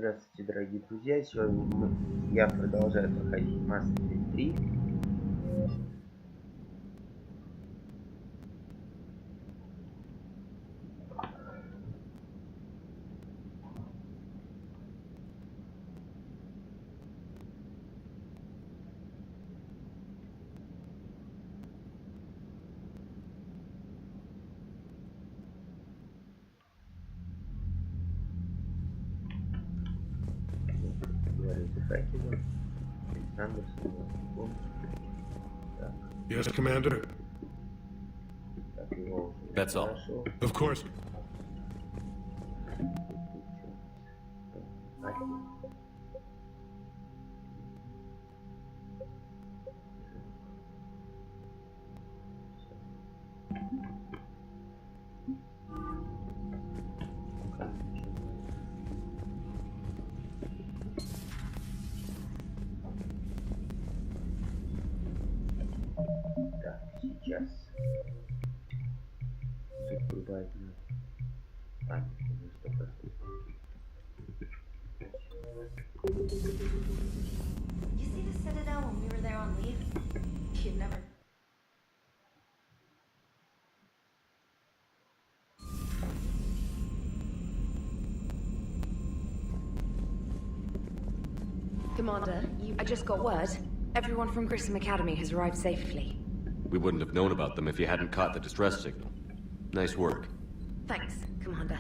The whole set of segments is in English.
Здравствуйте, дорогие друзья! Сегодня я продолжаю проходить Mass Effect 3. Yes, Commander. That's all. Of course. Так, сейчас тут прибавить на You see the Citadel when we were there on leave? You'd never. Commander, I just got word. Everyone from Grissom Academy has arrived safely. We wouldn't have known about them if you hadn't caught the distress signal. Nice work. Thanks, Commander.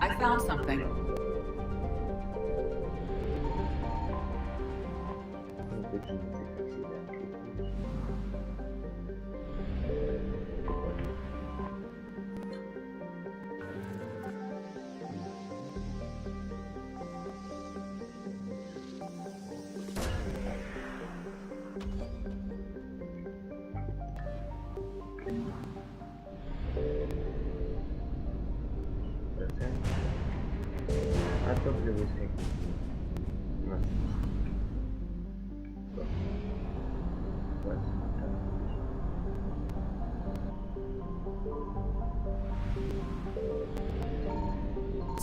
I found something. А топливо у нас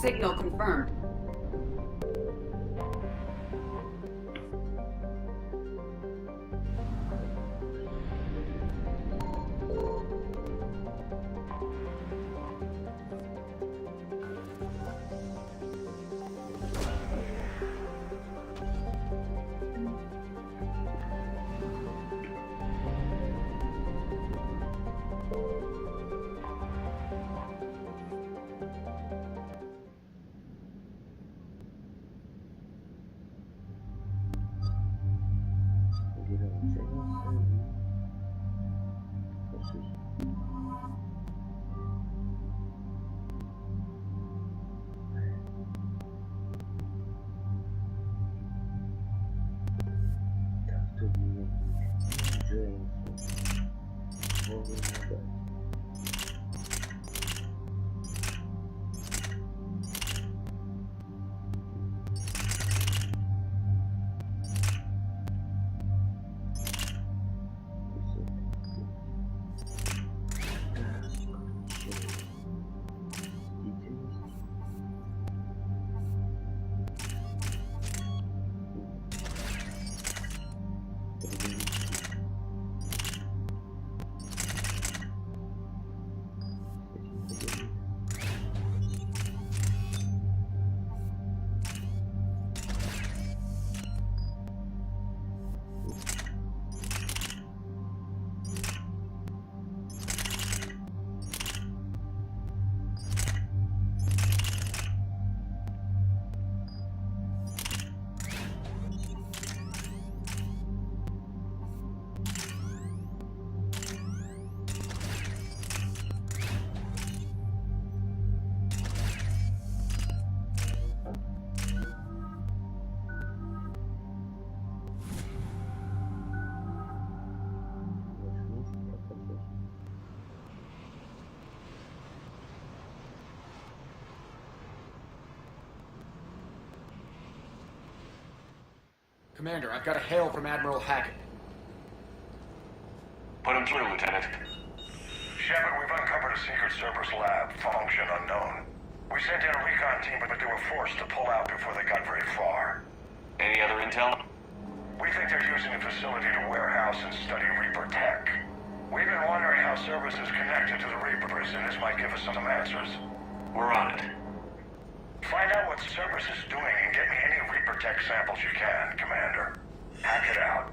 Signal confirmed. Commander, I've got a hail from Admiral Hackett. Put him through, Lieutenant. Shepard, we've uncovered a secret Cerberus lab, function unknown. We sent in a recon team, but they were forced to pull out before they got very far. Any other intel? We think they're using the facility to warehouse and study Reaper tech. We've been wondering how Cerberus is connected to the Reapers, and this might give us some answers. We're on it. Find out what Cerberus is doing and get me any Reaper tech samples you can, Commander. Hack it out.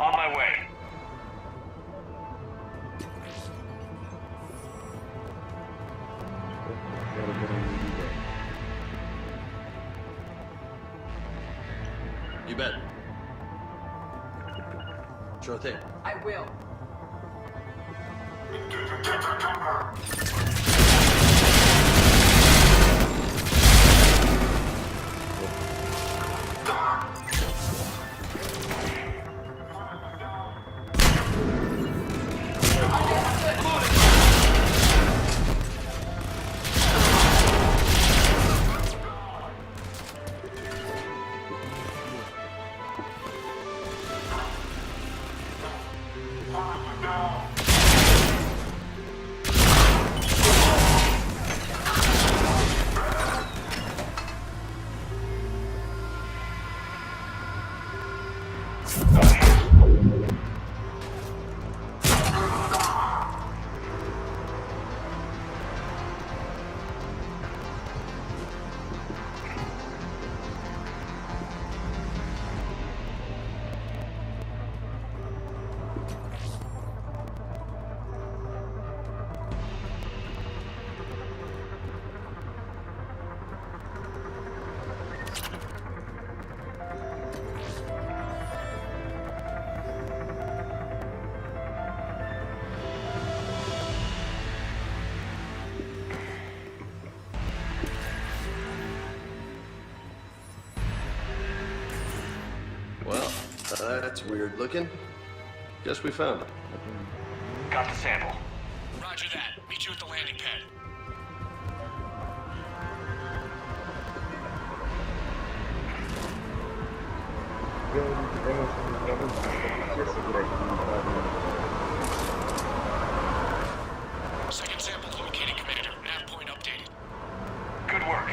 On my way. You bet. Sure thing. I will. Well, that's weird looking. Guess we found it. Got the sample. Roger that. Meet you at the landing pad. Second sample located, Commander. Nav point updated. Good work.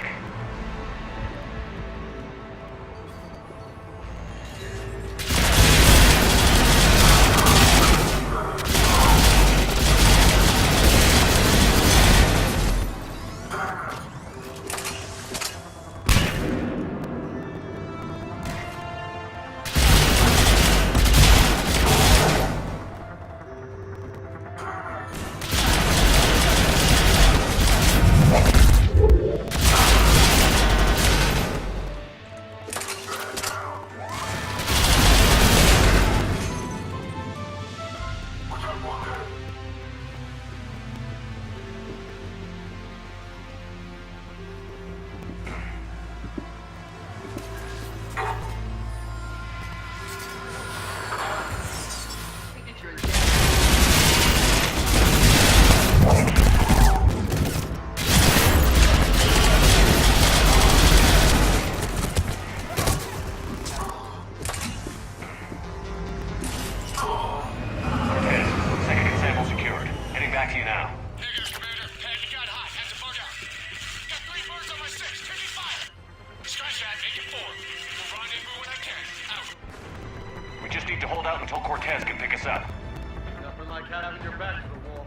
Nothing like having your back to the wall.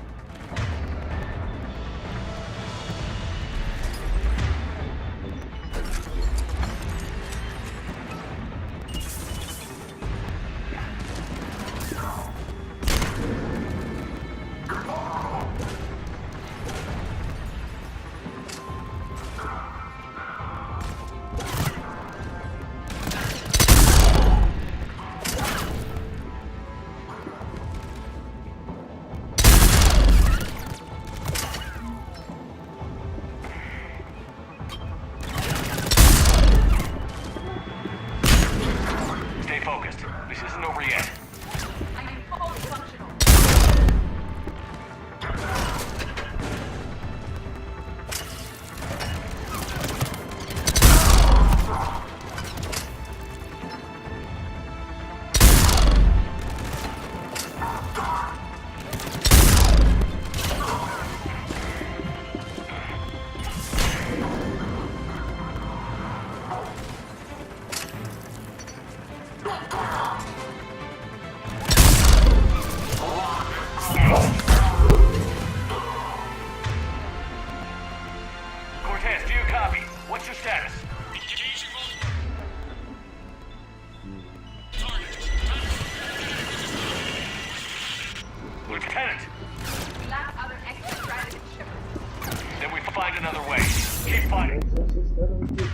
Cortez, do you copy? What's your status? Engaging multiple targets. Lieutenant, We lack other extra strategy shippers. then we find another way. Keep fighting. Со всей стороны здесь.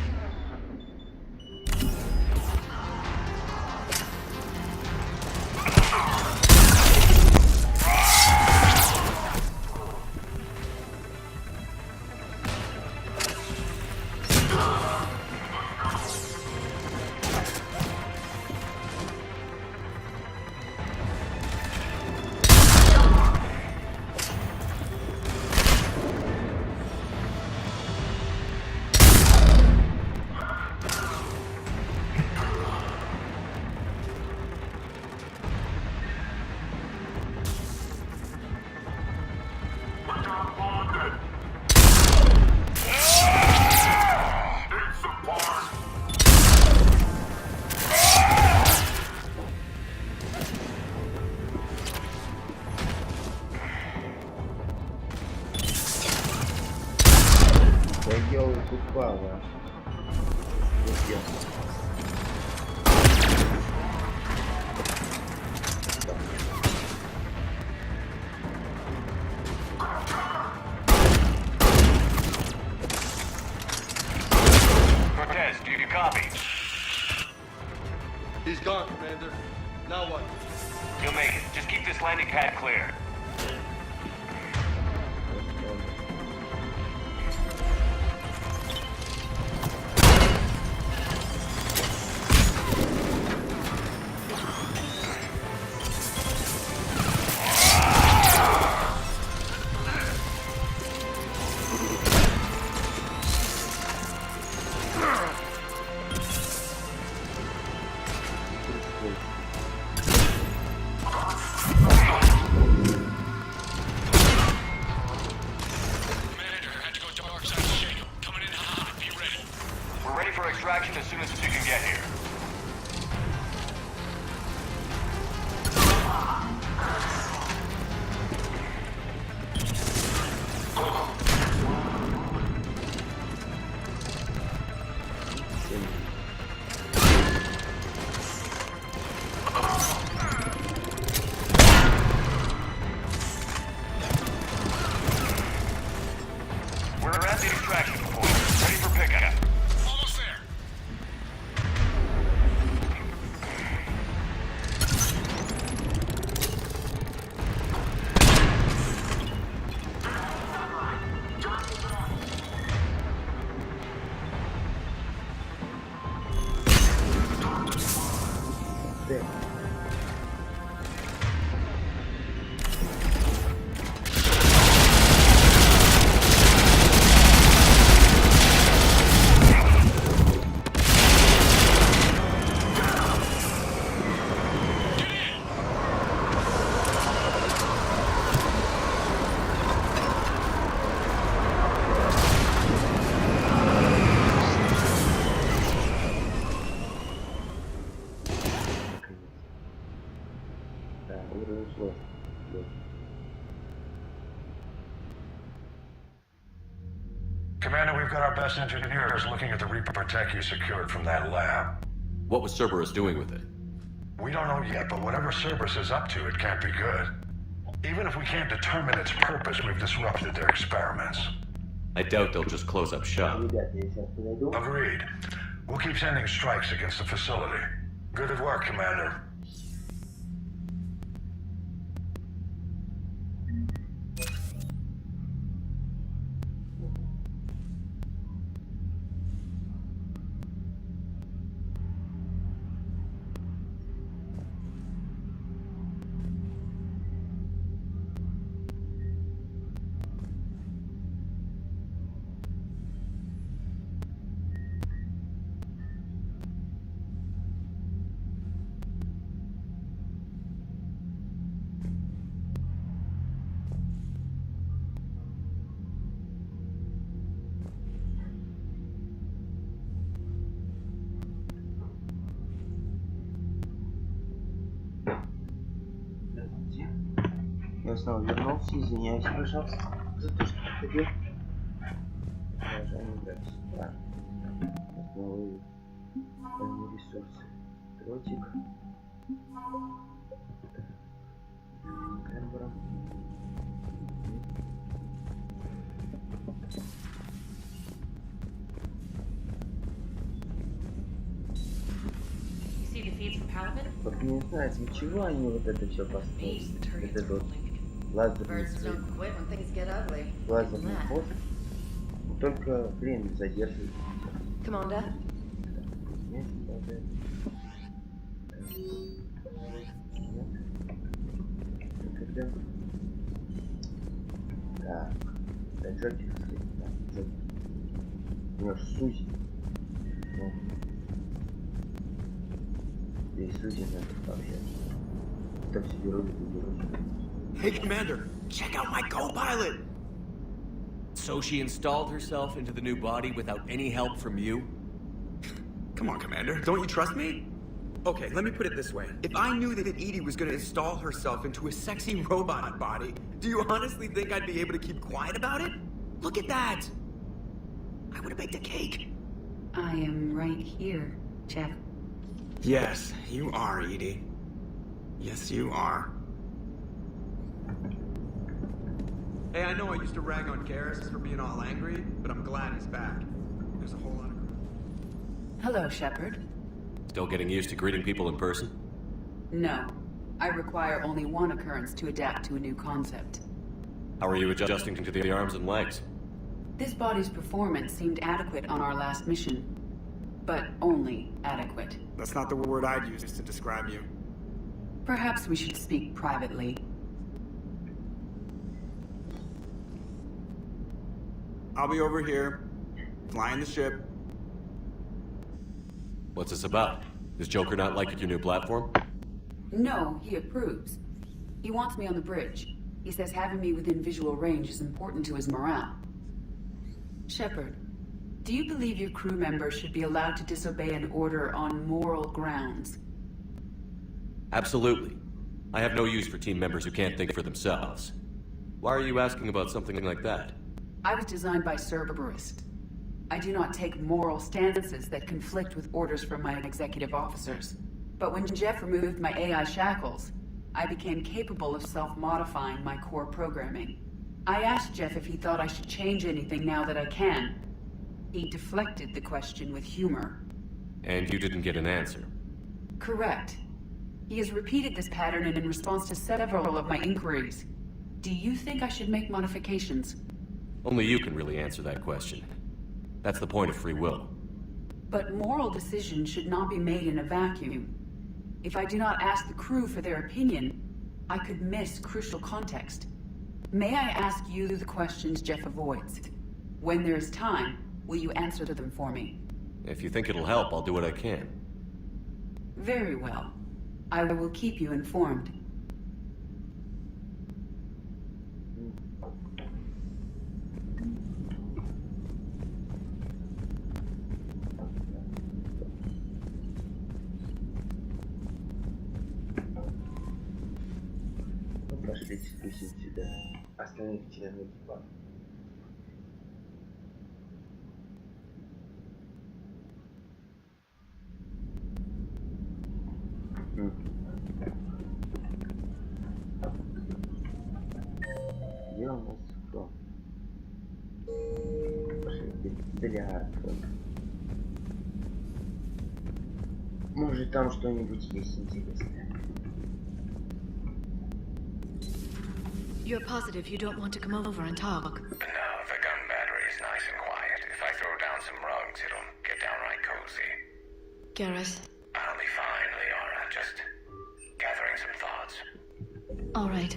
Доделай тупого. Cortez, do you copy? He's gone, Commander. Now what? You'll make it. Just keep this landing pad clear. Commander, had to go dark side to shake him. Coming in hot. Be ready. We're ready for extraction as soon as you can get here. We're at the extraction point. Ready for pickup. Almost there. There. Да, уровень сложный. Commander, we've got our best engineers looking at the Reaper tech you secured from that lab. What was Cerberus doing with it? We don't know yet, but whatever Cerberus is up to, it can't be good. Even if we can't determine its purpose, we've disrupted their experiments. I doubt they'll just close up shop. Ребята, я сейчас подойду. Agreed. We'll keep sending strikes against the facility. Good work, Commander. Я снова вернулся, извиняюсь, пожалуйста, за то, что приходил. продолжаем дальше. Так. Новые ресурсы. Дротик. Камера. Вот не знаю, для чего они вот это все построили. Это вот лазерный свет. Лазерный ход. Только время задерживается. Commander? Нет, даже... Когда... Так. Да, джокер свет. Так, джокер. У него сузить. Здесь сузить надо пообщаться. Так себе ролик уберут. Hey, Commander, check out my co-pilot! So she installed herself into the new body without any help from you? Come on, Commander, don't you trust me? Okay, let me put it this way. If I knew that Edie was gonna install herself into a sexy robot body, do you honestly think I'd be able to keep quiet about it? Look at that! I would have baked a cake. I am right here, Jeff. Yes, you are, Edie. Yes, you are. Hey, I know I used to rag on Garrus for being all angry, but I'm glad he's back. There's a whole lot of... Hello, Shepard. Still getting used to greeting people in person? No. I require only one occurrence to adapt to a new concept. How are you adjusting to the arms and legs? This body's performance seemed adequate on our last mission. But only adequate. That's not the word I'd use to describe you. Perhaps we should speak privately. I'll be over here, flying the ship. What's this about? Does Joker not like your new platform? No, he approves. He wants me on the bridge. He says having me within visual range is important to his morale. Shepard, do you believe your crew members should be allowed to disobey an order on moral grounds? Absolutely. I have no use for team members who can't think for themselves. Why are you asking about something like that? I was designed by Cerberus. I do not take moral stances that conflict with orders from my executive officers. But when Jeff removed my AI shackles, I became capable of self-modifying my core programming. I asked Jeff if he thought I should change anything now that I can. He deflected the question with humor. And you didn't get an answer? Correct. He has repeated this pattern in response to several of my inquiries. Do you think I should make modifications? Only you can really answer that question. That's the point of free will. But moral decisions should not be made in a vacuum. If I do not ask the crew for their opinion, I could miss crucial context. May I ask you the questions Jeff avoids? When there is time, will you answer them for me? If you think it'll help, I'll do what I can. Very well. I will keep you informed. Пошли спустить сюда. Остальных членов экипажа. Где у нас кто? Пошли бильярд. Может там что-нибудь есть интересное. You're positive you don't want to come over and talk? No, the gun battery is nice and quiet. If I throw down some rugs, it'll get downright cozy. Garrus? I'll be fine, Leora. Just gathering some thoughts. All right.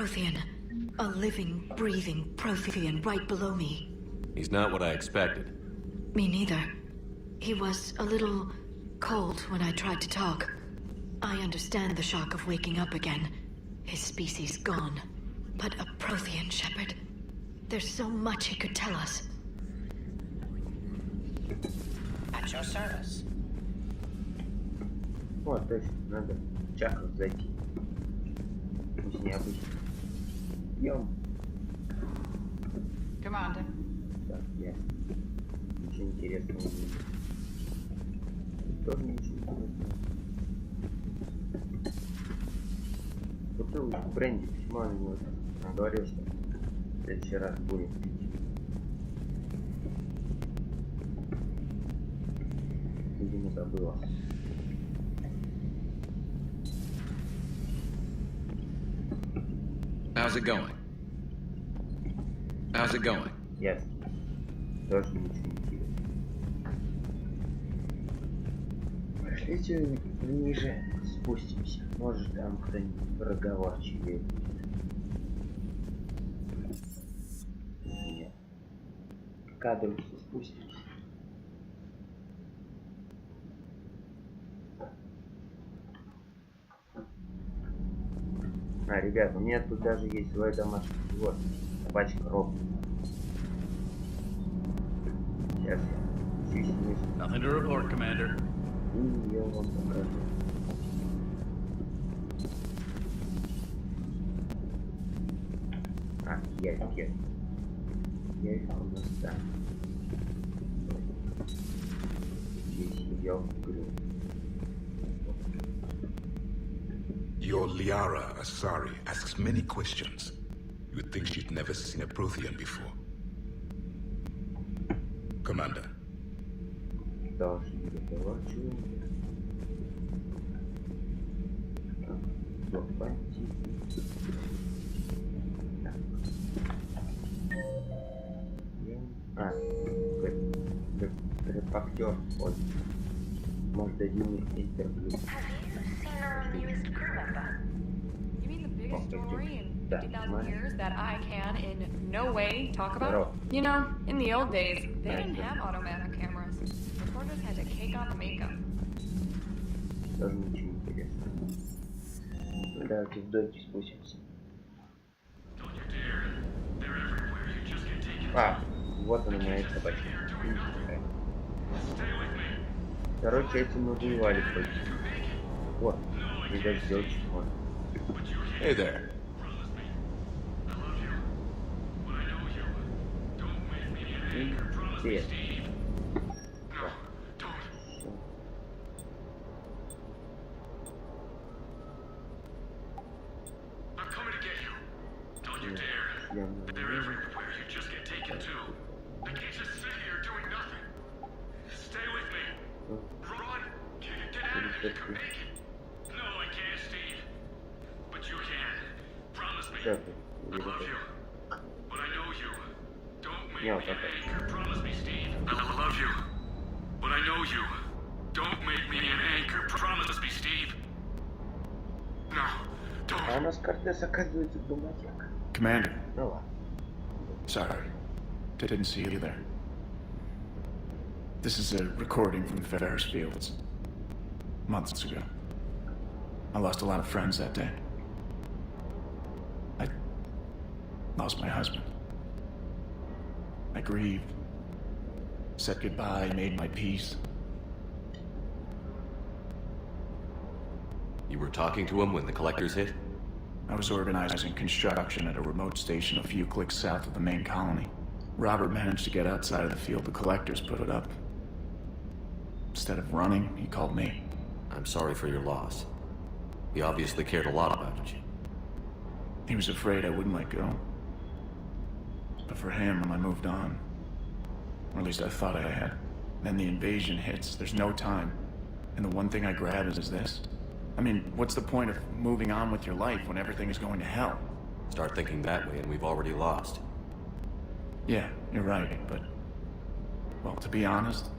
Prothean. A living, breathing Prothean right below me. He's not what I expected. Me neither. He was a little cold when I tried to talk. I understand the shock of waking up again. His species gone. But a Prothean, Shepard. There's so much he could tell us. At your service. Вот, точно, надо в чакру зайти. Пусть необычно. Идем. Commander. Так, я. Ничего интересного не вижу. Тоже ничего интересного. Бутылочку бренди, письмо на него. Он говорил, что в следующий раз будем пить. Видимо, забыла. How's it going? How's it going? Ясно. Тоже ничего не интересного. Пошлите ниже, спустимся. Может, там кто-нибудь разговорчивее. Нет. Кадры все спустимся. А, ребят, у меня тут даже есть свой домашний животное. Собачка Роб. Сейчас я чуть вниз. Nothing to report, Commander. И я вам покажу. А, я. Я их у нас там. Здесь я углю. Your Liara Asari asks many questions. You would think she'd never seen a Prothean before. Commander. Должен разговорчивый. А, как актер ходит. Может, дадим интервью. You mean the biggest story in 50,000 years that I can in no way talk about? You know, in the old days, they didn't have automatic cameras. Reporters had to cake on the makeup. Тоже ничего интересного. Ну, давайте в дойке спустимся. А, вот она моя собачка. Короче, этим мы воевали против. Вот, не даже сделать чего. Hey there. Привет. They're everywhere. You just get taken too. I can't just sit here doing nothing. Stay with me. Run. Get out of here. Come make it. No, I can't, Steve. But you can. Promise me. I love you. But I know you. Don't make me an anchor. Promise me, Steve. I love you. But I know you. Don't make me an anchor. Promise me, Steve. No. Don't. А у нас Кортес оказывается доматяк. Commander. Ну ладно. Sorry. Didn't see you there. This is a recording from Ferris Fields. Months ago. I lost a lot of friends that day. I lost my husband. I grieved. Said goodbye, made my peace. You were talking to him when the collectors hit? I was organizing construction at a remote station a few clicks south of the main colony. Robert managed to get outside of the field the collectors put it up. Instead of running, he called me. I'm sorry for your loss. He obviously cared a lot about you. He was afraid I wouldn't let go. But for him, I moved on. Or at least I thought I had. Then the invasion hits, there's no time. And the one thing I grab is this. I mean, what's the point of moving on with your life when everything is going to hell? Start thinking that way and we've already lost. Yeah, you're right, but... Well, to be honest,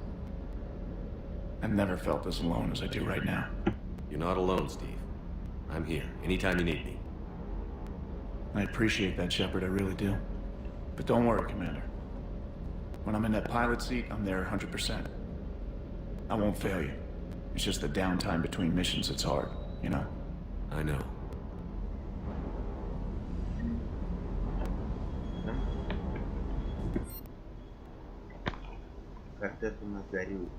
I've never felt as alone as I do right now. You're not alone, Steve. I'm here, anytime you need me. I appreciate that, Shepard, I really do. But don't worry, Commander. When I'm in that pilot seat, I'm there 100%. I won't fail you. It's just the downtime between missions that's hard, you know? I know. Картет у нас горюет.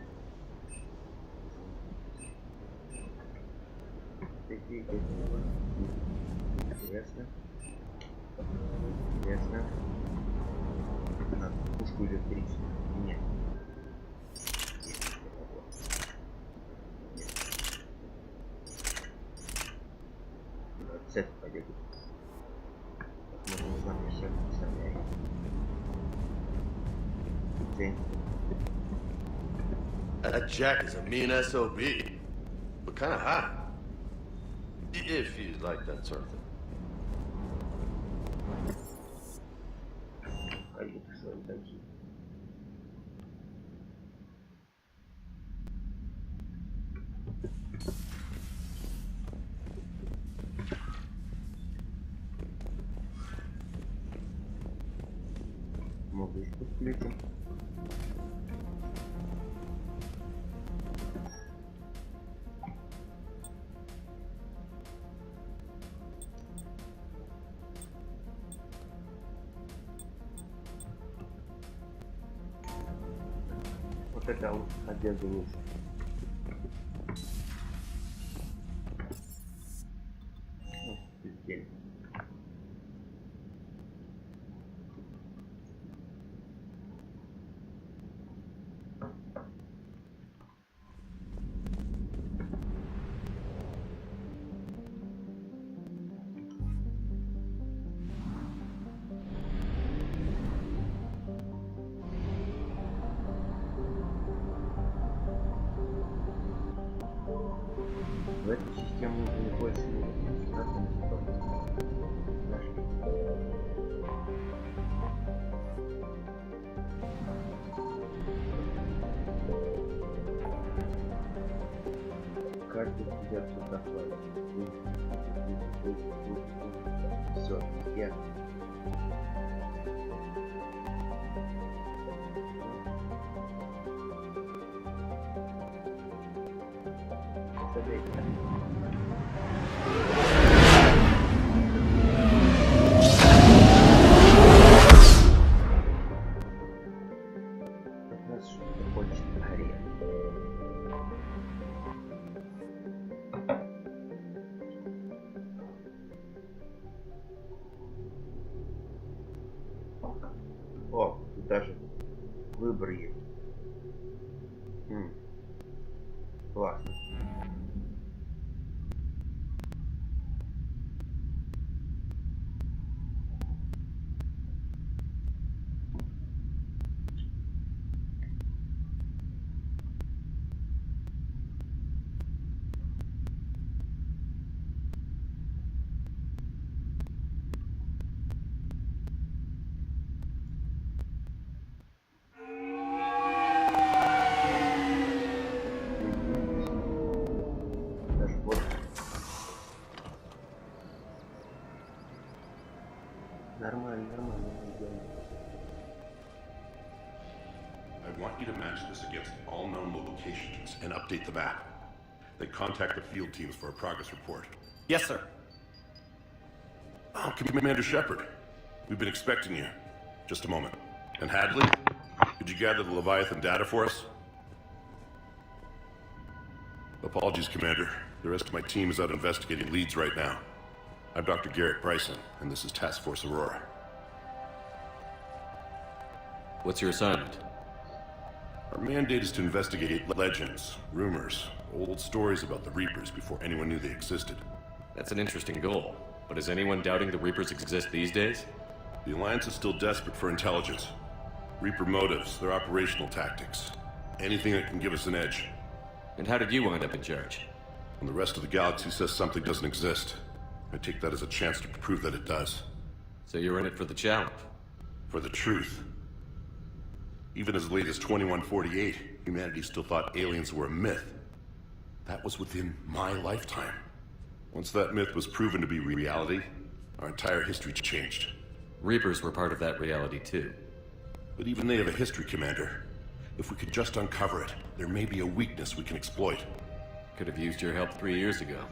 Интересно. Интересно. Пушку электричество. Нет. С этого побегу. Посмотрим, как всех представляет. That Jack is a mean SOB, but kind of hot. If you like that sort of thing. Могу подключить. Вот это вот одежда лучше. В эту систему уже больше не каждый придется докладывать. Все, я. О, тут даже выбор есть. Классно. Нормально. I want you to match this against all known locations and update the map. Then contact the field teams for a progress report. Yes, sir. Oh, Commander Shepard. We've been expecting you. Just a moment. And Hadley, could you gather the Leviathan data for us? Apologies, Commander. The rest of my team is out investigating leads right now. I'm Dr. Garrett Bryson, and this is Task Force Aurora. What's your assignment? Our mandate is to investigate legends, rumors, old stories about the Reapers before anyone knew they existed. That's an interesting goal. But is anyone doubting the Reapers exist these days? The Alliance is still desperate for intelligence. Reaper motives, their operational tactics. Anything that can give us an edge. And how did you wind up in charge? When the rest of the galaxy says something doesn't exist, I take that as a chance to prove that it does. So you're in it for the challenge? For the truth. Even as late as 2148, humanity still thought aliens were a myth. That was within my lifetime. Once that myth was proven to be reality, our entire history changed. Reapers were part of that reality too. But even they have a history, Commander. If we could just uncover it, there may be a weakness we can exploit. Could have used your help 3 years ago.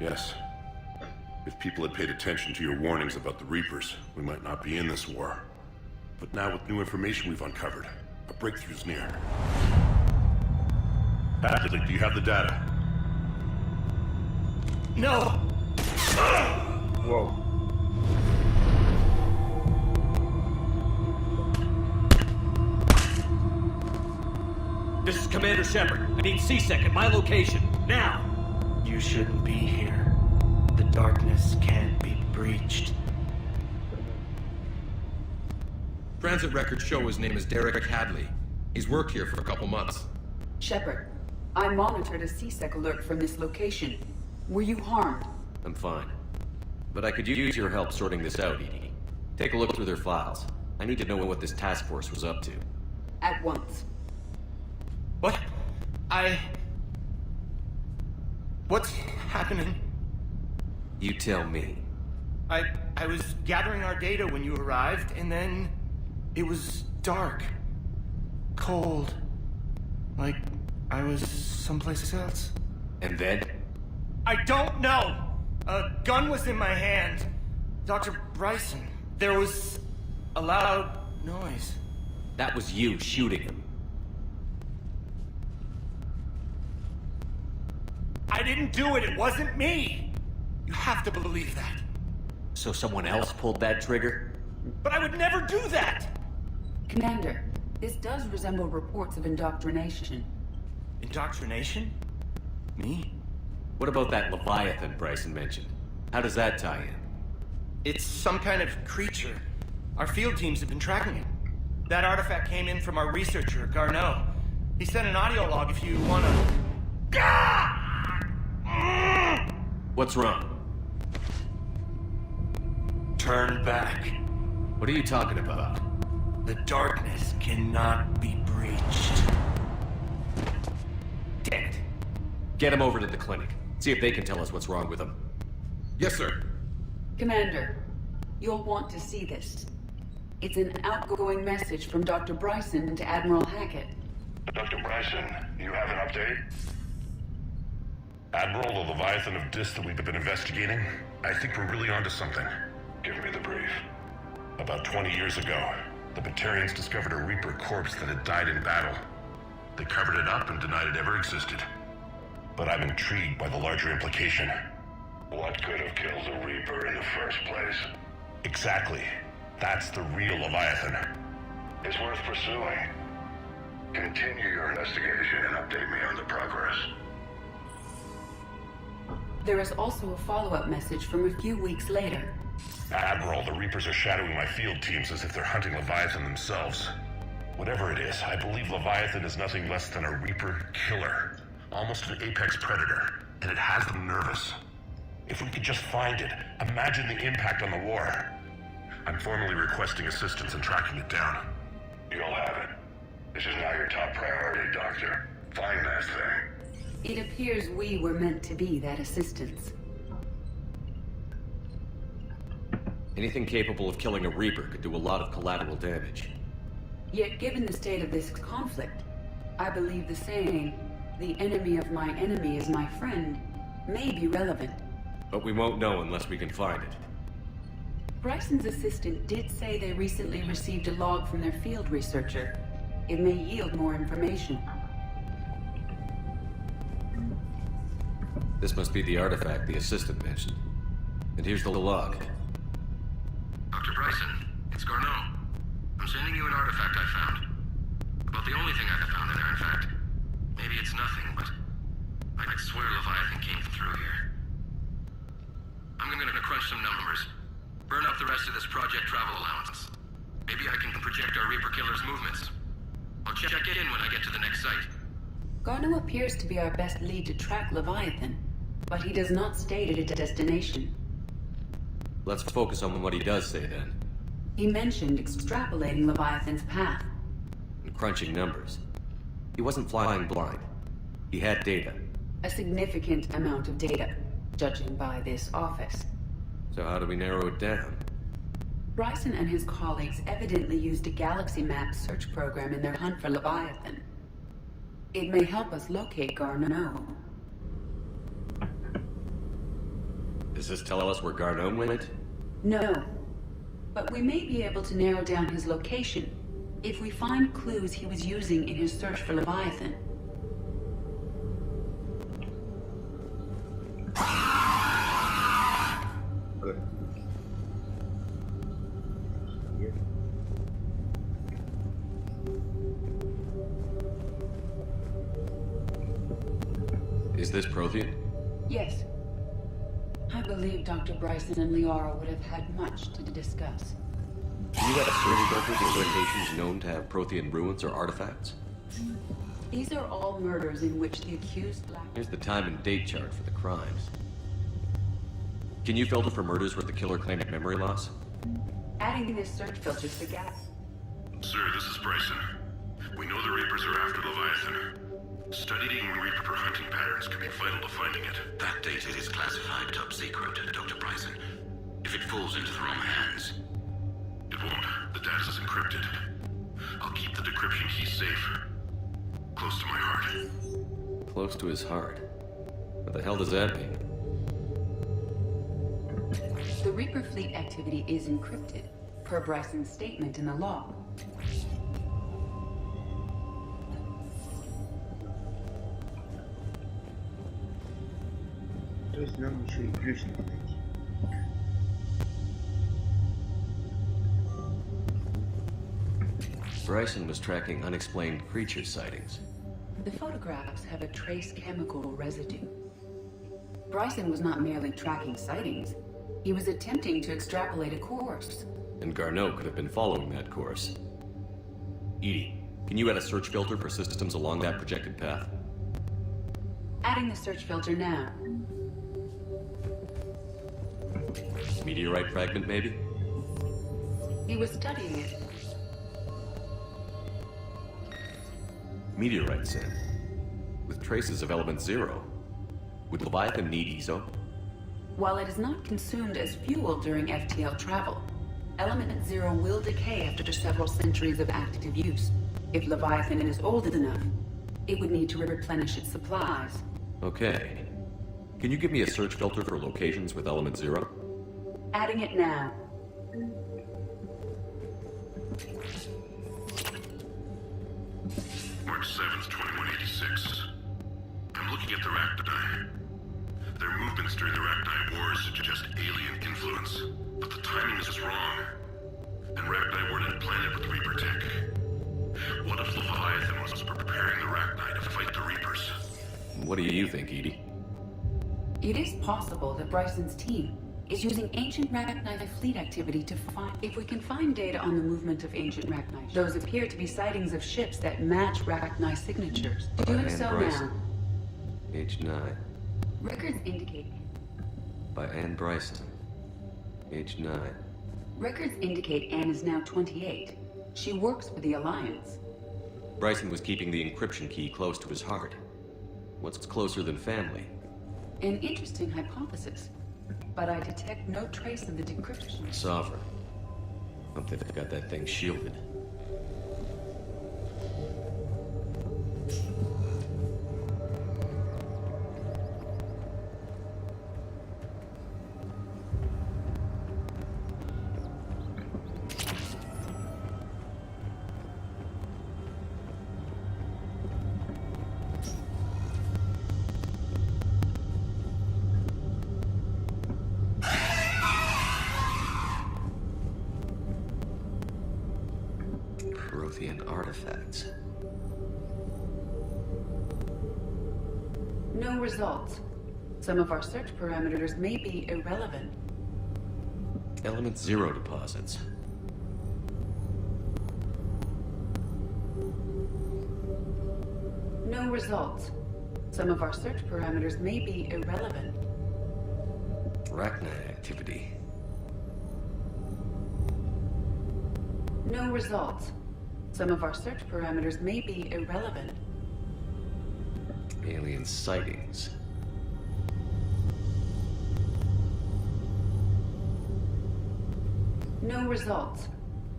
Yes. If people had paid attention to your warnings about the Reapers, we might not be in this war. But now with new information we've uncovered, A breakthrough's near. Hadley, do you have the data? No! Whoa. This is Commander Shepard. I need C-Sec at my location, now! You shouldn't be here. The darkness can't be breached. Transit records show his name is Derek Hadley. He's worked here for a couple months. Shepard, I monitored a C-Sec alert from this location. Were you harmed? I'm fine. But I could use your help sorting this out, Edie. Take a look through their files. I need to know what this task force was up to. At once. What? What's happening? You tell me. I was gathering our data when you arrived, and then it was dark. Cold. Like I was someplace else. And then? I don't know! A gun was in my hand. Dr. Bryson. There was a loud noise. That was you shooting him. I didn't do it. It wasn't me. You have to believe that. So someone else pulled that trigger? But I would never do that! Commander, this does resemble reports of indoctrination. Indoctrination? Me? What about that Leviathan Bryson mentioned? How does that tie in? It's some kind of creature. Our field teams have been tracking it. That artifact came in from our researcher, Garneau. He sent an audio log if you wanna... What's wrong? Turn back. What are you talking about? The darkness cannot be breached. Damn it. Get him over to the clinic. See if they can tell us what's wrong with him. Yes, sir. Commander, you'll want to see this. It's an outgoing message from Dr. Bryson to Admiral Hackett. Dr. Bryson, you have an update? Admiral, the Leviathan of Dis that we've been investigating, I think we're really onto something. Give me the brief. About 20 years ago, the Batarians discovered a Reaper corpse that had died in battle. They covered it up and denied it ever existed. But I'm intrigued by the larger implication. What could have killed the Reaper in the first place? Exactly. That's the real Leviathan. It's worth pursuing. Continue your investigation and update me on the progress. There is also a follow-up message from a few weeks later. Admiral, the Reapers are shadowing my field teams as if they're hunting Leviathan themselves. Whatever it is, I believe Leviathan is nothing less than a Reaper killer. Almost an apex predator, and it has them nervous. If we could just find it, imagine the impact on the war. I'm formally requesting assistance in tracking it down. You'll have it. This is now your top priority, Doctor. Find that thing. It appears we were meant to be that assistance. Anything capable of killing a Reaper could do a lot of collateral damage. Yet given the state of this conflict, I believe the saying, "The enemy of my enemy is my friend," may be relevant. But we won't know unless we can find it. Bryson's assistant did say they recently received a log from their field researcher. It may yield more information. This must be the artifact the assistant mentioned. And here's the log. Dr. Bryson, it's Garneau. I'm sending you an artifact I found. About the only thing I found in there, in fact. Maybe it's nothing, but I swear Leviathan came through here. I'm gonna crunch some numbers. Burn up the rest of this project travel allowance. Maybe I can project our Reaper killer's movements. I'll check in when I get to the next site. Garneau appears to be our best lead to track Leviathan, but he does not state a destination. Let's focus on what he does say then. He mentioned extrapolating Leviathan's path. And crunching numbers. He wasn't flying blind. He had data. A significant amount of data, judging by this office. So how do we narrow it down? Bryson and his colleagues evidently used a galaxy map search program in their hunt for Leviathan. It may help us locate Garneau. Does this tell us where Garneau went? No, but we may be able to narrow down his location, If we find clues he was using in his search for Leviathan, Good. Is this Prothean? yes. I believe Dr. Bryson and Liara would have had much to discuss. Can you have a search filter for locations known to have Prothean ruins or artifacts? These are all murders in which the accused lacked... Here's the time and date chart for the crimes. Can you filter for murders where the killer claimed memory loss? Adding this search filter to the gap. Sir, this is Bryson. We know the Reapers are after Leviathan. Studying Reaper hunting patterns can be vital to finding it. That data is classified top secret, Dr. Bryson. If it falls into the wrong hands... It won't. The data is encrypted. I'll keep the decryption key safe. Close to my heart. Close to his heart. What the hell does that mean? The Reaper fleet activity is encrypted, per Bryson's statement in the log. То есть нам еще и ключ надо найти. Bryson was tracking unexplained creature sightings. The photographs have a trace chemical residue. Bryson was not merely tracking sightings. He was attempting to extrapolate a course. And Garneau could have been following that course. Edie, can you add a search filter for systems along that projected path? Adding the search filter now. Meteorite fragment, maybe? He was studying it. Meteorite sand. With traces of element 0. Would Leviathan need ESO? While it is not consumed as fuel during FTL travel, element 0 will decay after several centuries of active use. If Leviathan is old enough, it would need to replenish its supplies. Okay. Can you give me a search filter for locations with element 0? Adding it now. March 7th, 2186. I'm looking at the Rachni. Their movements during the Rachni Wars suggest alien influence, but the timing is wrong. And Rachni weren't implanted with Reaper tech. What if Leviathan was preparing the Rachni to fight the Reapers? What do you think, Edie? It is possible that Bryson's team is using ancient Rachni fleet activity to find... If we can find data on the movement of ancient Rachni, those appear to be sightings of ships that match Rachni signatures. Doing so now. Age 9. Records indicate... By Anne Bryson. Age 9. Records indicate Anne is now 28. She works for the Alliance. Bryson was keeping the encryption key close to his heart. What's closer than family? An interesting hypothesis. But I detect no trace of the decryption. Sovereign. I don't think they've got that thing shielded. Artifacts. No results. Some of our search parameters may be irrelevant. Element 0 deposits. No results. Some of our search parameters may be irrelevant. Rachni activity. No results. Some of our search parameters may be irrelevant. Alien sightings. No results.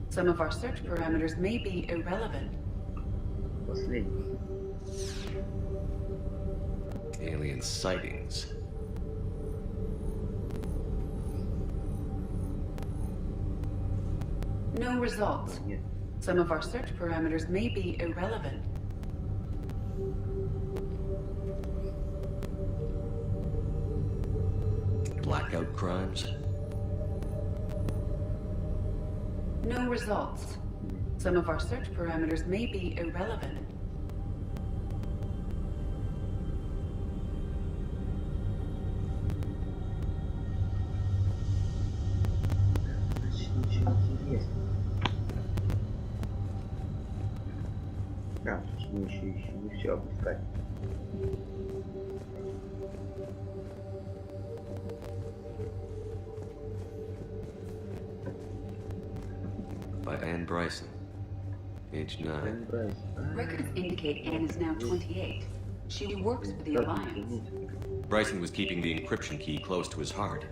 Some of our search parameters may be irrelevant. Последний. Alien sightings. No results. Нет. Some of our search parameters may be irrelevant. Blackout crimes? No results. Some of our search parameters may be irrelevant. Ничего интересного. А, почему еще не все обыскать? By Anne Bryson, age 9. Records indicate Anne is now 28. She works for the Alliance. Bryson was keeping the encryption key close to his heart.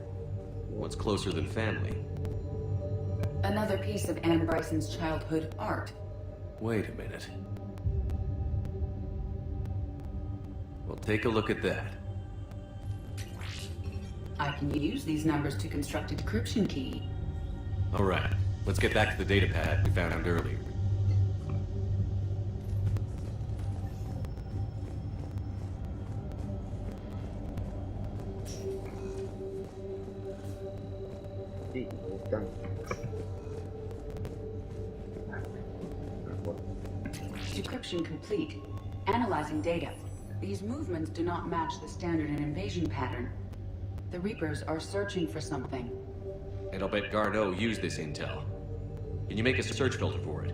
What's closer than family? Another piece of Anne Bryson's childhood art. Wait a minute. Well, take a look at that. I can use these numbers to construct a decryption key. All right, let's get back to the data pad we found earlier. Decryption complete. Analyzing data. These movements do not match the standard invasion pattern. The Reapers are searching for something. And I'll bet Garneau used this intel. Can you make a search filter for it?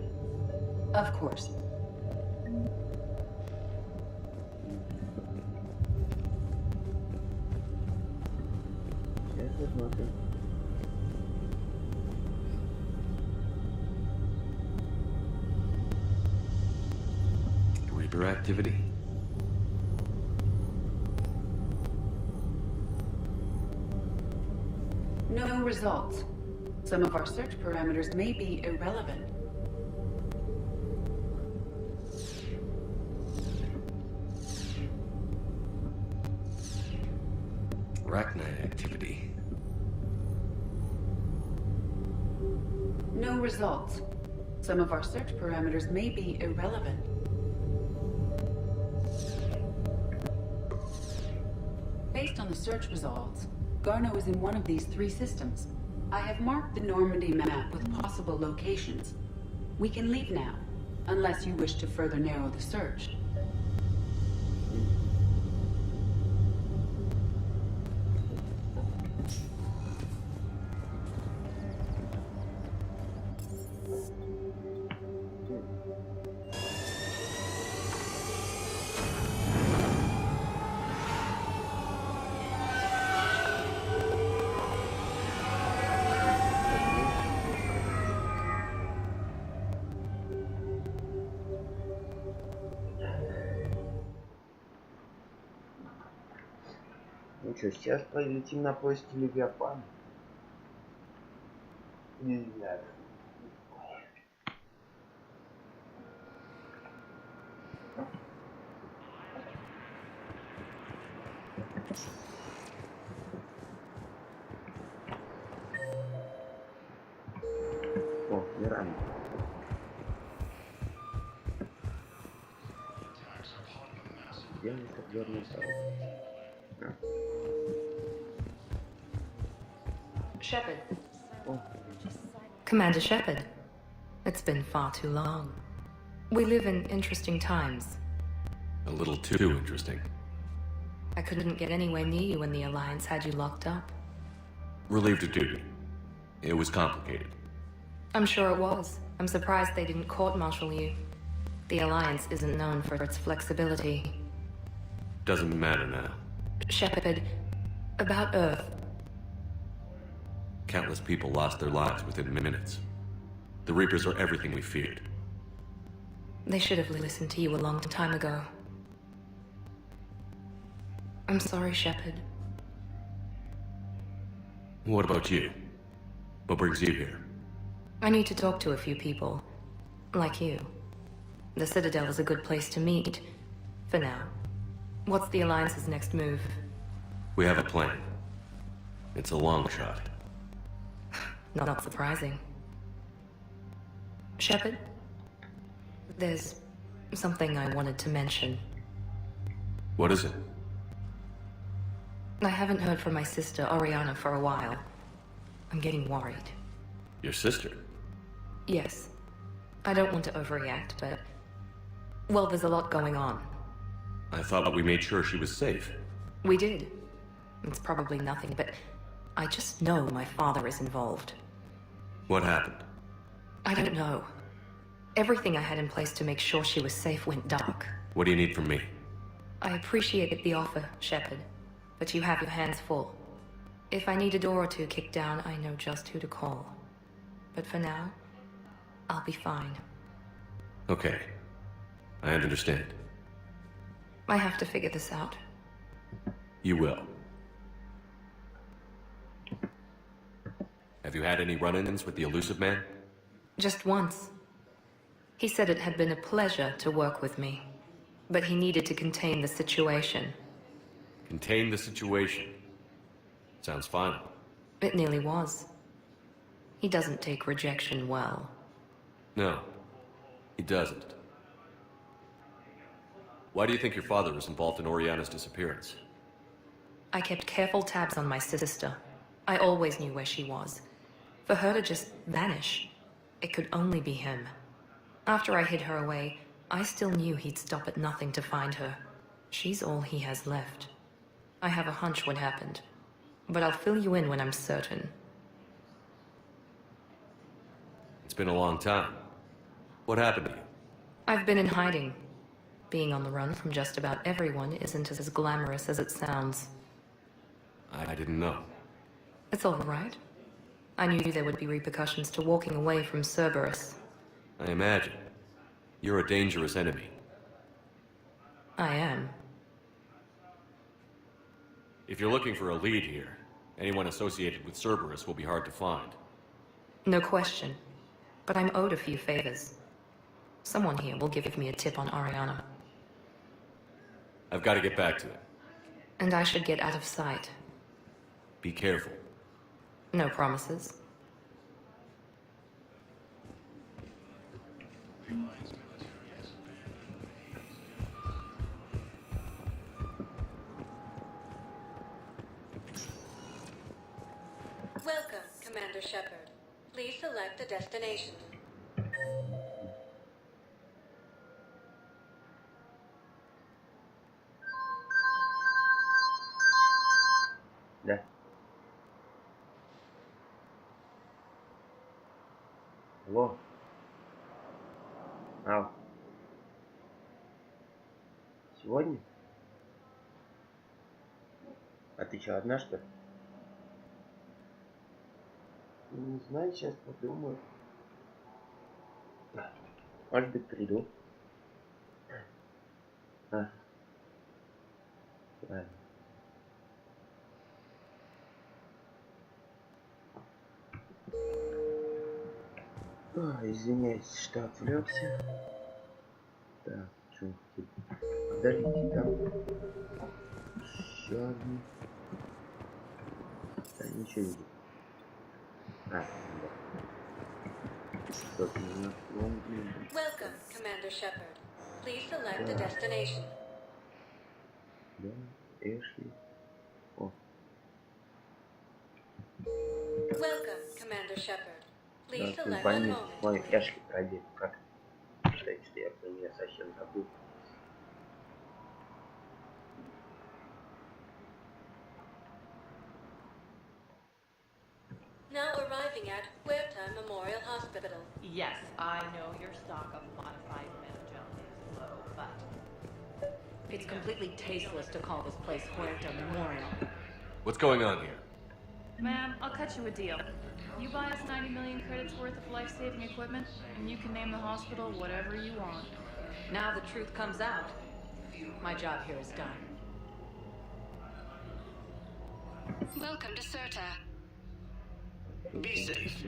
Of course. Reaper activity? No results. Some of our search parameters may be irrelevant. Arachnite activity. No results. Some of our search parameters may be irrelevant. Based on the search results, Garneau is in one of these three systems. I have marked the Normandy map with possible locations. We can leave now, unless you wish to further narrow the search. Ну что, сейчас полетим на поиски Левиафана. Не знаю. О, Миранда. Где мы вернулся? Shepard. Commander Shepard. It's been far too long. We live in interesting times. A little too interesting. I couldn't get anywhere near you when the Alliance had you locked up. Relieved of duty. It was complicated. I'm sure it was. I'm surprised they didn't court-martial you. The Alliance isn't known for its flexibility. Doesn't matter now. Shepard, about Earth. Countless people lost their lives within minutes. The Reapers are everything we feared. They should have listened to you a long time ago. I'm sorry, Shepard. What about you? What brings you here? I need to talk to a few people. Like you. The Citadel is a good place to meet. For now. What's the Alliance's next move? We have a plan. It's a long shot. Not surprising. Shepard, There's something I wanted to mention. What is it? I haven't heard from my sister, Oriana, for a while. I'm getting worried. Your sister? Yes. I don't want to overreact, but... well, there's a lot going on. I thought we made sure she was safe. We did. It's probably nothing, but... I just know my father is involved. What happened? I don't know. Everything I had in place to make sure she was safe went dark. What do you need from me? I appreciate the offer, Shepard, but you have your hands full. If I need a door or two kicked down, I know just who to call. But for now, I'll be fine. Okay. I understand. I have to figure this out. You will. Have you had any run-ins with the elusive man? Just once. He said it had been a pleasure to work with me, but he needed to contain the situation. Contain the situation. Sounds fine. It nearly was. He doesn't take rejection well. No, he doesn't. Why do you think your father was involved in Oriana's disappearance? I kept careful tabs on my sister. I always knew where she was. For her to just vanish, it could only be him. After I hid her away, I still knew he'd stop at nothing to find her. She's all he has left. I have a hunch what happened, but I'll fill you in when I'm certain. It's been a long time. What happened to you? I've been in hiding. Being on the run from just about everyone isn't as glamorous as it sounds. I didn't know. It's all right. I knew there would be repercussions to walking away from Cerberus. I imagine. You're a dangerous enemy. I am. If you're looking for a lead here, anyone associated with Cerberus will be hard to find. No question. But I'm owed a few favors. Someone here will give me a tip on Oriana. I've got to get back to it. And I should get out of sight. Be careful. No promises. Welcome, Commander Shepard. Please select a destination. Да. Алло. Ау. Сегодня? А ты что, одна, что ли? Не знаю, сейчас подумаю. Может быть, приду. Правильно. Извиняюсь, что отвлекся. Так, что он хотел? Подождите, там еще одну. Да, ничего не видит. Да. Welcome, Commander Shepard. Please select a destination. Да, Эшли. О. Welcome, Commander Shepard. Please Да, select one компания moment. мой Эшли пробег. Как? Считайте, что я про нее совсем забыл. Now arriving at Huerta Memorial Hospital. Yes, I know your stock of modified metagel is low, but it's completely tasteless to call this place Huerta Memorial. What's going on here? Ma'am, I'll cut you a deal. You buy us 90 million credits worth of life-saving equipment, and you can name the hospital whatever you want. Now the truth comes out. My job here is done. Welcome to Certa. Be safe.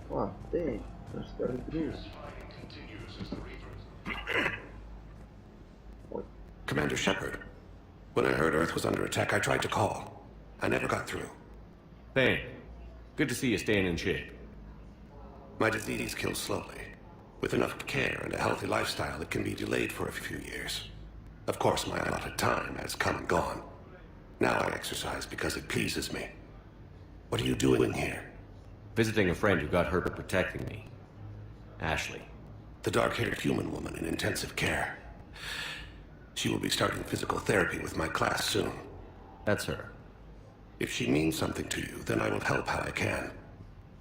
О, ты, наш старый друг. Commander Shepard, when I heard Earth was under attack, I tried to call. I never got through. Thane, good to see you staying in shape. My disease kills slowly. With enough care and a healthy lifestyle, it can be delayed for a few years. Of course, my allotted time has come and gone. Now I exercise because it pleases me. What are you doing here? Visiting a friend who got hurt protecting me. Ashley. The dark-haired human woman in intensive care. She will be starting physical therapy with my class soon. That's her. If she means something to you, then I will help how I can.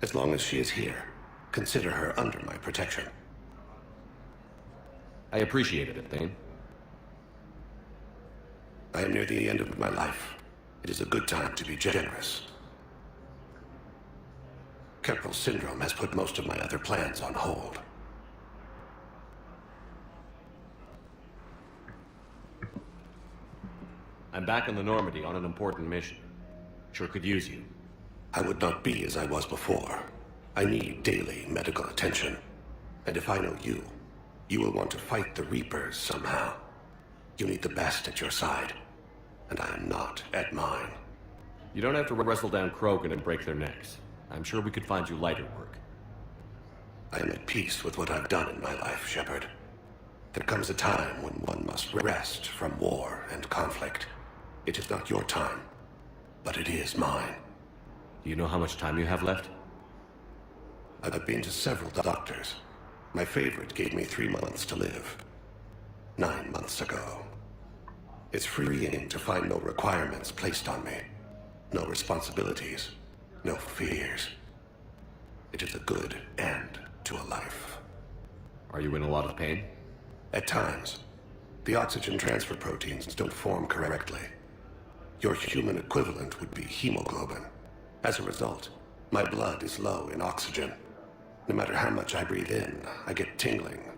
As long as she is here, consider her under my protection. I appreciate it, Thane. I am near the end of my life. It is a good time to be generous. Keppel syndrome has put most of my other plans on hold. I'm back in the Normandy on an important mission. Sure could use you. I would not be as I was before. I need daily medical attention. And if I know you, you will want to fight the Reapers somehow. You need the best at your side. And I am not at mine. You don't have to wrestle down Krogan and break their necks. I'm sure we could find you lighter work. I am at peace with what I've done in my life, Shepard. There comes a time when one must rest from war and conflict. It is not your time, but it is mine. Do you know how much time you have left? I've been to several doctors. My favorite gave me 3 months to live. 9 months ago. It's freeing to find no requirements placed on me. No responsibilities. No fears. It is a good end to a life. Are you in a lot of pain? At times. The oxygen transfer proteins don't form correctly. Your human equivalent would be hemoglobin. As a result, my blood is low in oxygen. No matter how much I breathe in, I get tingling,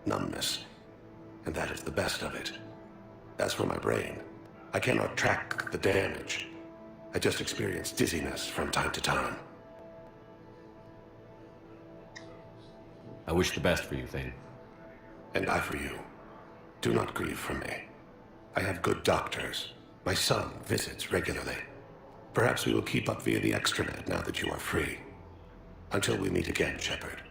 numbness, and that is the best of it. As for my brain, I cannot track the damage. I just experience dizziness from time to time. I wish the best for you, Thane. And I for you. Do not grieve for me. I have good doctors. My son visits regularly. Perhaps we will keep up via the extranet now that you are free. Until we meet again, Shepard.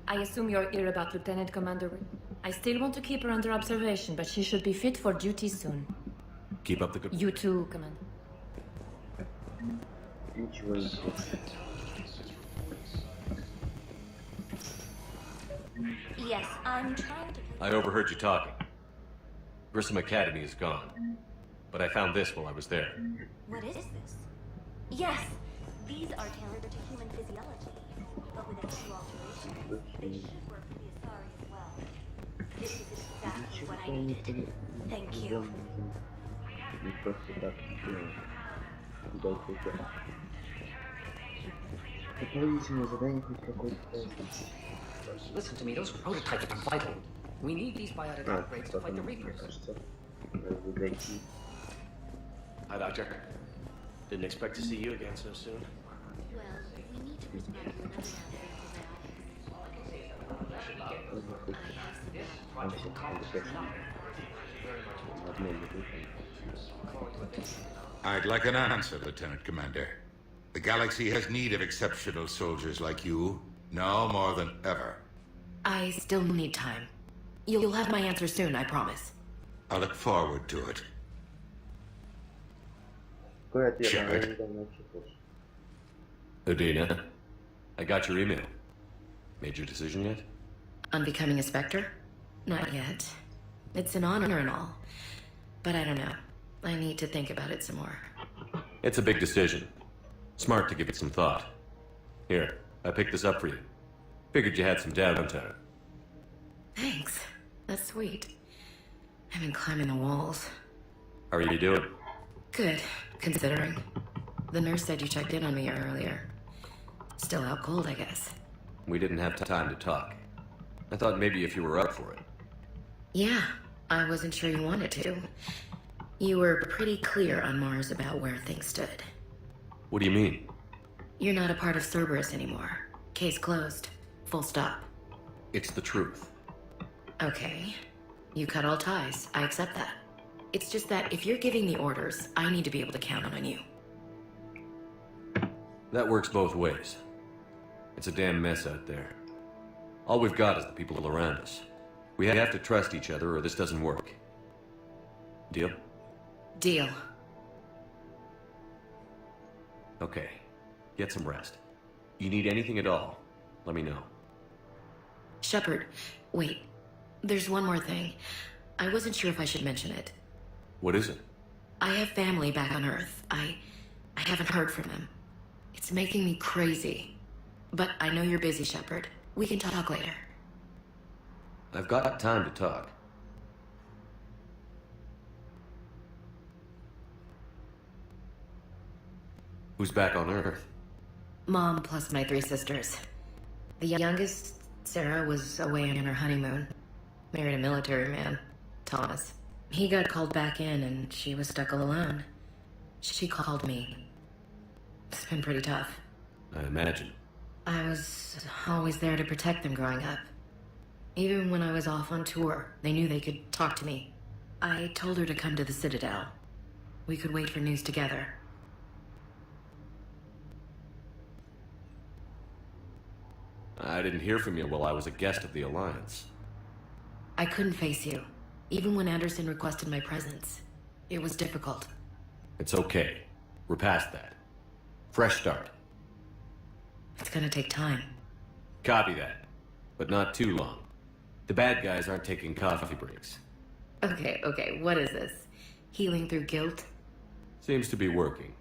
I assume you're here about Lieutenant Commander. I still want to keep her under observation, but she should be fit for duty soon. Keep up the good... You too, Commander. Yes, I'm trying to... I overheard you talking. Grissom Academy is gone. But I found this while I was there. What is this? Yes, these are tailored to human physiology, but with a few alterations. They should work for the Asari as well. This is exactly what I needed. Thank you. Listen to me, those prototypes are vital. We need these biotic upgrades to fight the Reapers. Hi, Doctor. Didn't expect to see you again so soon. Well, we need to respond to another I'd like an answer, Lieutenant Commander. The galaxy has need of exceptional soldiers like you, now more than ever. I still need time. You'll have my answer soon, I promise. I look forward to it. Shepard. Udina, I got your email. Made your decision yet? On becoming a Spectre? Not yet. It's an honor and all. But I don't know. I need to think about it some more. It's a big decision. Smart to give it some thought. Here, I picked this up for you. Figured you had some downtime. Thanks. That's sweet. I've been climbing the walls. How are you doing? Good, considering. The nurse said you checked in on me earlier. Still out cold, I guess. We didn't have time to talk. I thought maybe if you were up for it. Yeah, I wasn't sure you wanted to. You were pretty clear on Mars about where things stood. What do you mean? You're not a part of Cerberus anymore. Case closed. Full stop. It's the truth. Okay. You cut all ties. I accept that. It's just that if you're giving me orders, I need to be able to count on you. That works both ways. It's a damn mess out there. All we've got is the people around us. We have to trust each other or this doesn't work. Deal? Deal. Okay. Get some rest. You need anything at all, let me know. Shepard, wait. There's one more thing. I wasn't sure if I should mention it. What is it? I have family back on Earth. I haven't heard from them. It's making me crazy. But I know you're busy, Shepard. We can talk later. I've got time to talk. Who's back on Earth? Mom plus my 3 sisters. The youngest, Sarah, was away on her honeymoon. Married a military man, Thomas. He got called back in and she was stuck all alone. She called me. It's been pretty tough. I imagine. I was always there to protect them growing up. Even when I was off on tour, they knew they could talk to me. I told her to come to the Citadel. We could wait for news together. I didn't hear from you while I was a guest of the Alliance. I couldn't face you, even when Anderson requested my presence. It was difficult. It's okay. We're past that. Fresh start. It's gonna take time. Copy that. But not too long. The bad guys aren't taking coffee breaks. Okay, what is this? Healing through guilt? Seems to be working.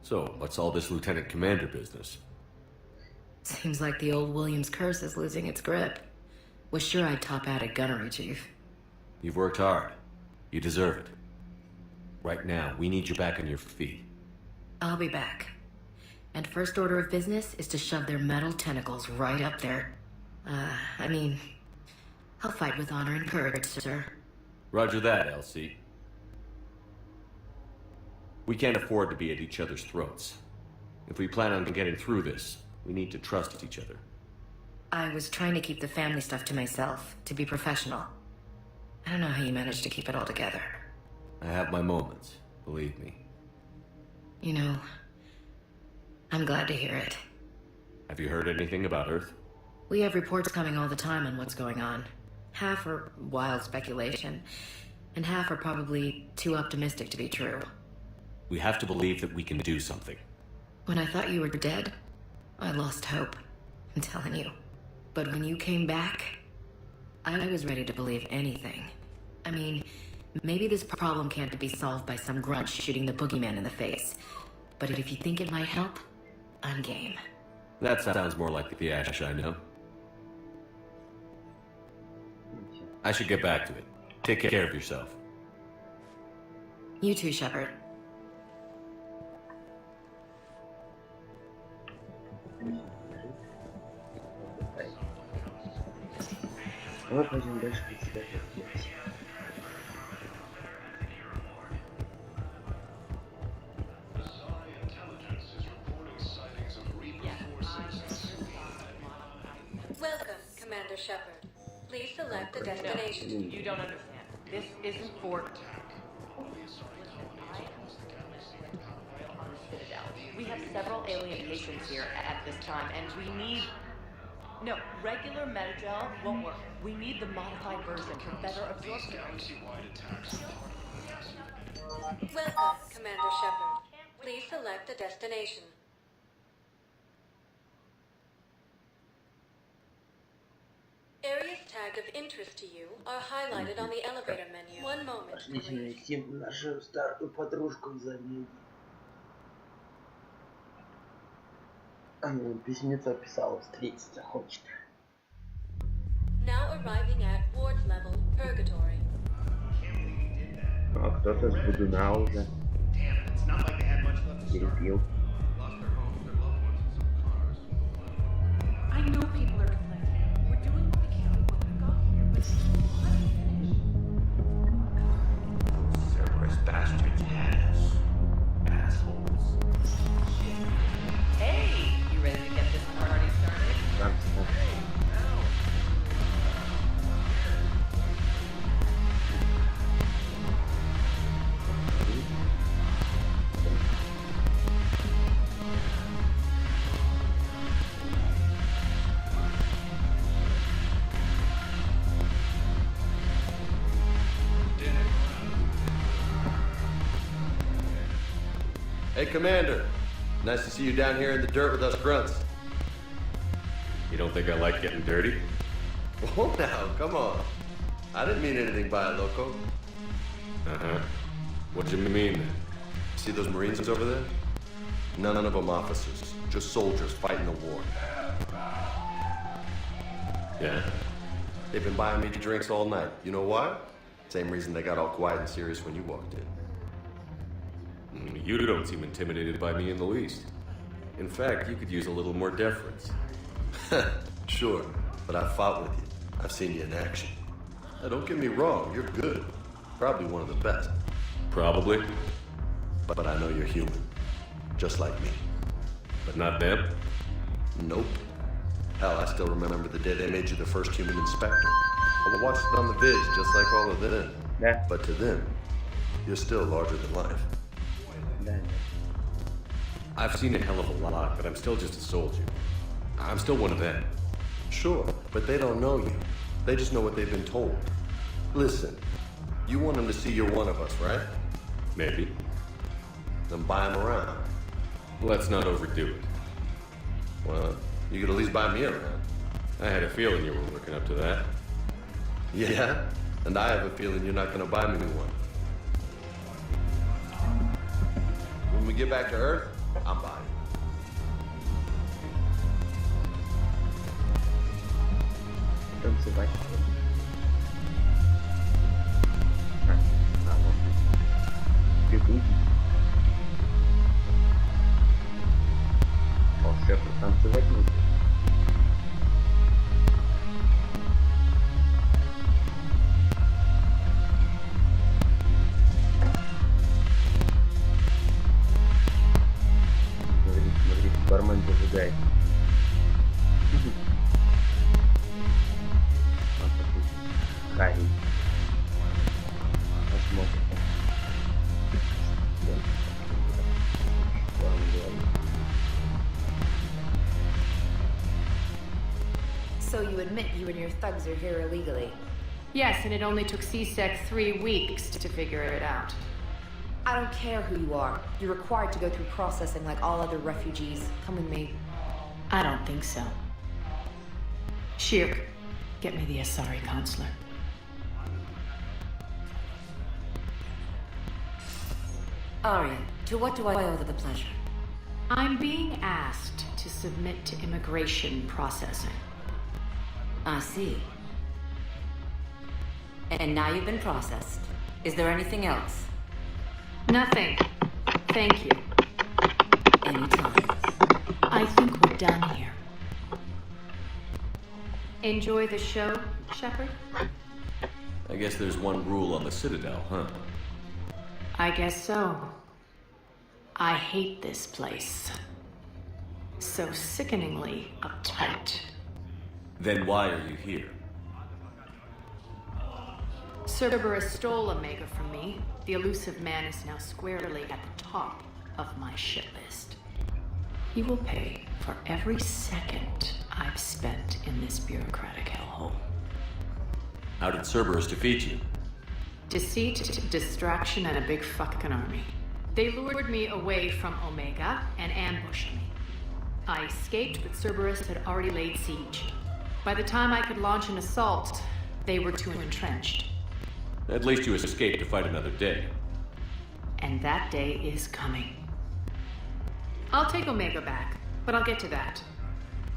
So, what's all this Lieutenant Commander business? Seems like the old Williams curse is losing its grip. Was sure I'd top out at Gunnery, Chief. You've worked hard. You deserve it. Right now, we need you back on your feet. I'll be back. And first order of business is to shove their metal tentacles right up there. I'll fight with honor and courage, sir. Roger that, Elsie. We can't afford to be at each other's throats. If we plan on getting through this, we need to trust each other. I was trying to keep the family stuff to myself, to be professional. I don't know how you managed to keep it all together. I have my moments, believe me. You know, I'm glad to hear it. Have you heard anything about Earth? We have reports coming all the time on what's going on. Half are wild speculation, and half are probably too optimistic to be true. We have to believe that we can do something. When I thought you were dead, I lost hope. I'm telling you. But when you came back, I was ready to believe anything. I mean, maybe this problem can't be solved by some grunt shooting the boogeyman in the face. But if you think it might help, I'm game. That sounds more like the Ash I know. I should get back to it. Take care of yourself. You too, Shepard. Давай пойдем дальше председателя. Welcome, Commander Shepard. Please select a destination. No, you don't understand. This isn't for... We have several alien patients here at this time, and we need... No, regular Metagel won't work. We need the modified version for better absorption. Welcome, Commander Shepard. Please select a destination. Areas tagged of interest to you are highlighted on the elevator menu. One moment, Пошли please. найти нашу старую подружку заменить. Она письмецо писала, встретиться хочет. Now arriving at ward level, Purgatory. А кто-то с Будуна уже перепил. I know people are complaining. We're doing what we can with what we've got here, but Cerberus bastards had us. Assholes. Hey, Commander. Nice to see you down here in the dirt with us grunts. You don't think I like getting dirty? Oh, now, come on. I didn't mean anything by it, loco. Uh-huh. What do you mean then? See those Marines over there? None of them officers. Just soldiers fighting the war. Yeah? They've been buying me drinks all night. You know why? Same reason they got all quiet and serious when you walked in. You don't seem intimidated by me in the least. In fact, you could use a little more deference. Sure, but I've fought with you. I've seen you in action. Now, don't get me wrong, you're good. Probably one of the best. Probably. But I know you're human. Just like me. But not them? Nope. Hell, I still remember the day they made you the first human inspector. I watched it on the vids, just like all of them. Yeah. But to them, you're still larger than life. Yeah. I've seen a hell of a lot, but I'm still just a soldier. I'm still one of them. Sure, but they don't know you. They just know what they've been told. Listen, you want them to see you're one of us, right? Maybe. Then buy them around. Let's not overdo it. Well, you could at least buy me around. I had a feeling you were working up to that. Yeah? And I have a feeling you're not gonna buy me one. When we get back to Earth, I'm buying. Então você vai. Петухи. Все танцевать нужно. Смотрите, бармен зажигает. Харри. Посмотрим. So you admit you and your thugs are here illegally? Yes, and it only took CSEC 3 weeks to figure it out. I don't care who you are. You're required to go through processing like all other refugees. Come with me. I don't think so. Shirk, get me the Asari counselor. Arya, to what do I owe the pleasure? I'm being asked to submit to immigration processing. I see. And now you've been processed. Is there anything else? Nothing. Thank you. Anytime. I think we're done here. Enjoy the show, Shepard? I guess there's one rule on the Citadel, huh? I guess so. I hate this place. So sickeningly uptight. Then why are you here? Cerberus stole Omega from me. The elusive man is now squarely at the top of my shit list. He will pay for every second I've spent in this bureaucratic hellhole. How did Cerberus defeat you? Deceit, distraction, and a big fucking army. They lured me away from Omega and ambushed me. I escaped, but Cerberus had already laid siege. By the time I could launch an assault, they were too entrenched. At least you escaped to fight another day. And that day is coming. I'll take Omega back, but I'll get to that.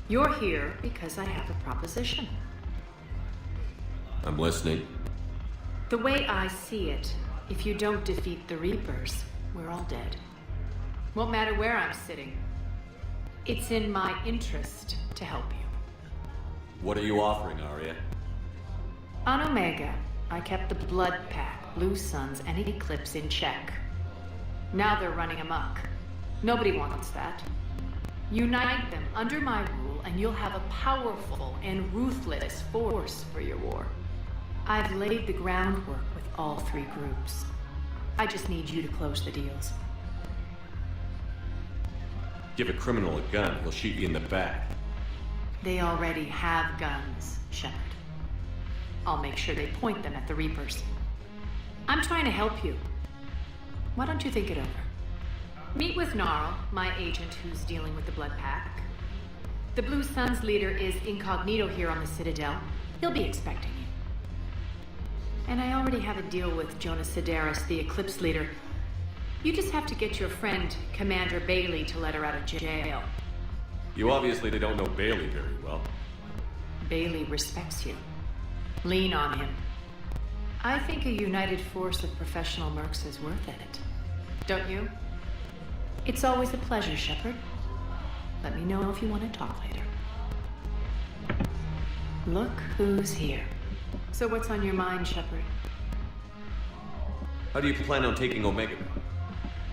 You're here because I have a proposition. I'm listening. The way I see it, if you don't defeat the Reapers, we're all dead. Won't matter where I'm sitting. It's in my interest to help you. What are you offering, Arya? On Omega, I kept the Blood Pack, Blue Suns, and Eclipse in check. Now they're running amok. Nobody wants that. Unite them under my rule, and you'll have a powerful and ruthless force for your war. I've laid the groundwork with all three groups. I just need you to close the deals. Give a criminal a gun, he'll shoot you in the back. They already have guns, Shepard. I'll make sure they point them at the Reapers. I'm trying to help you. Why don't you think it over? Meet with Gnarl, my agent who's dealing with the Blood Pack. The Blue Suns leader is incognito here on the Citadel. He'll be expecting you. And I already have a deal with Jonas Sedaris, the Eclipse leader. You just have to get your friend, Commander Bailey, to let her out of jail. You obviously don't know Bailey very well. Bailey respects you. Lean on him. I think a united force of professional mercs is worth it. Don't you? It's always a pleasure, Shepard. Let me know if you want to talk later. Look who's here. So what's on your mind, Shepard? How do you plan on taking Omega?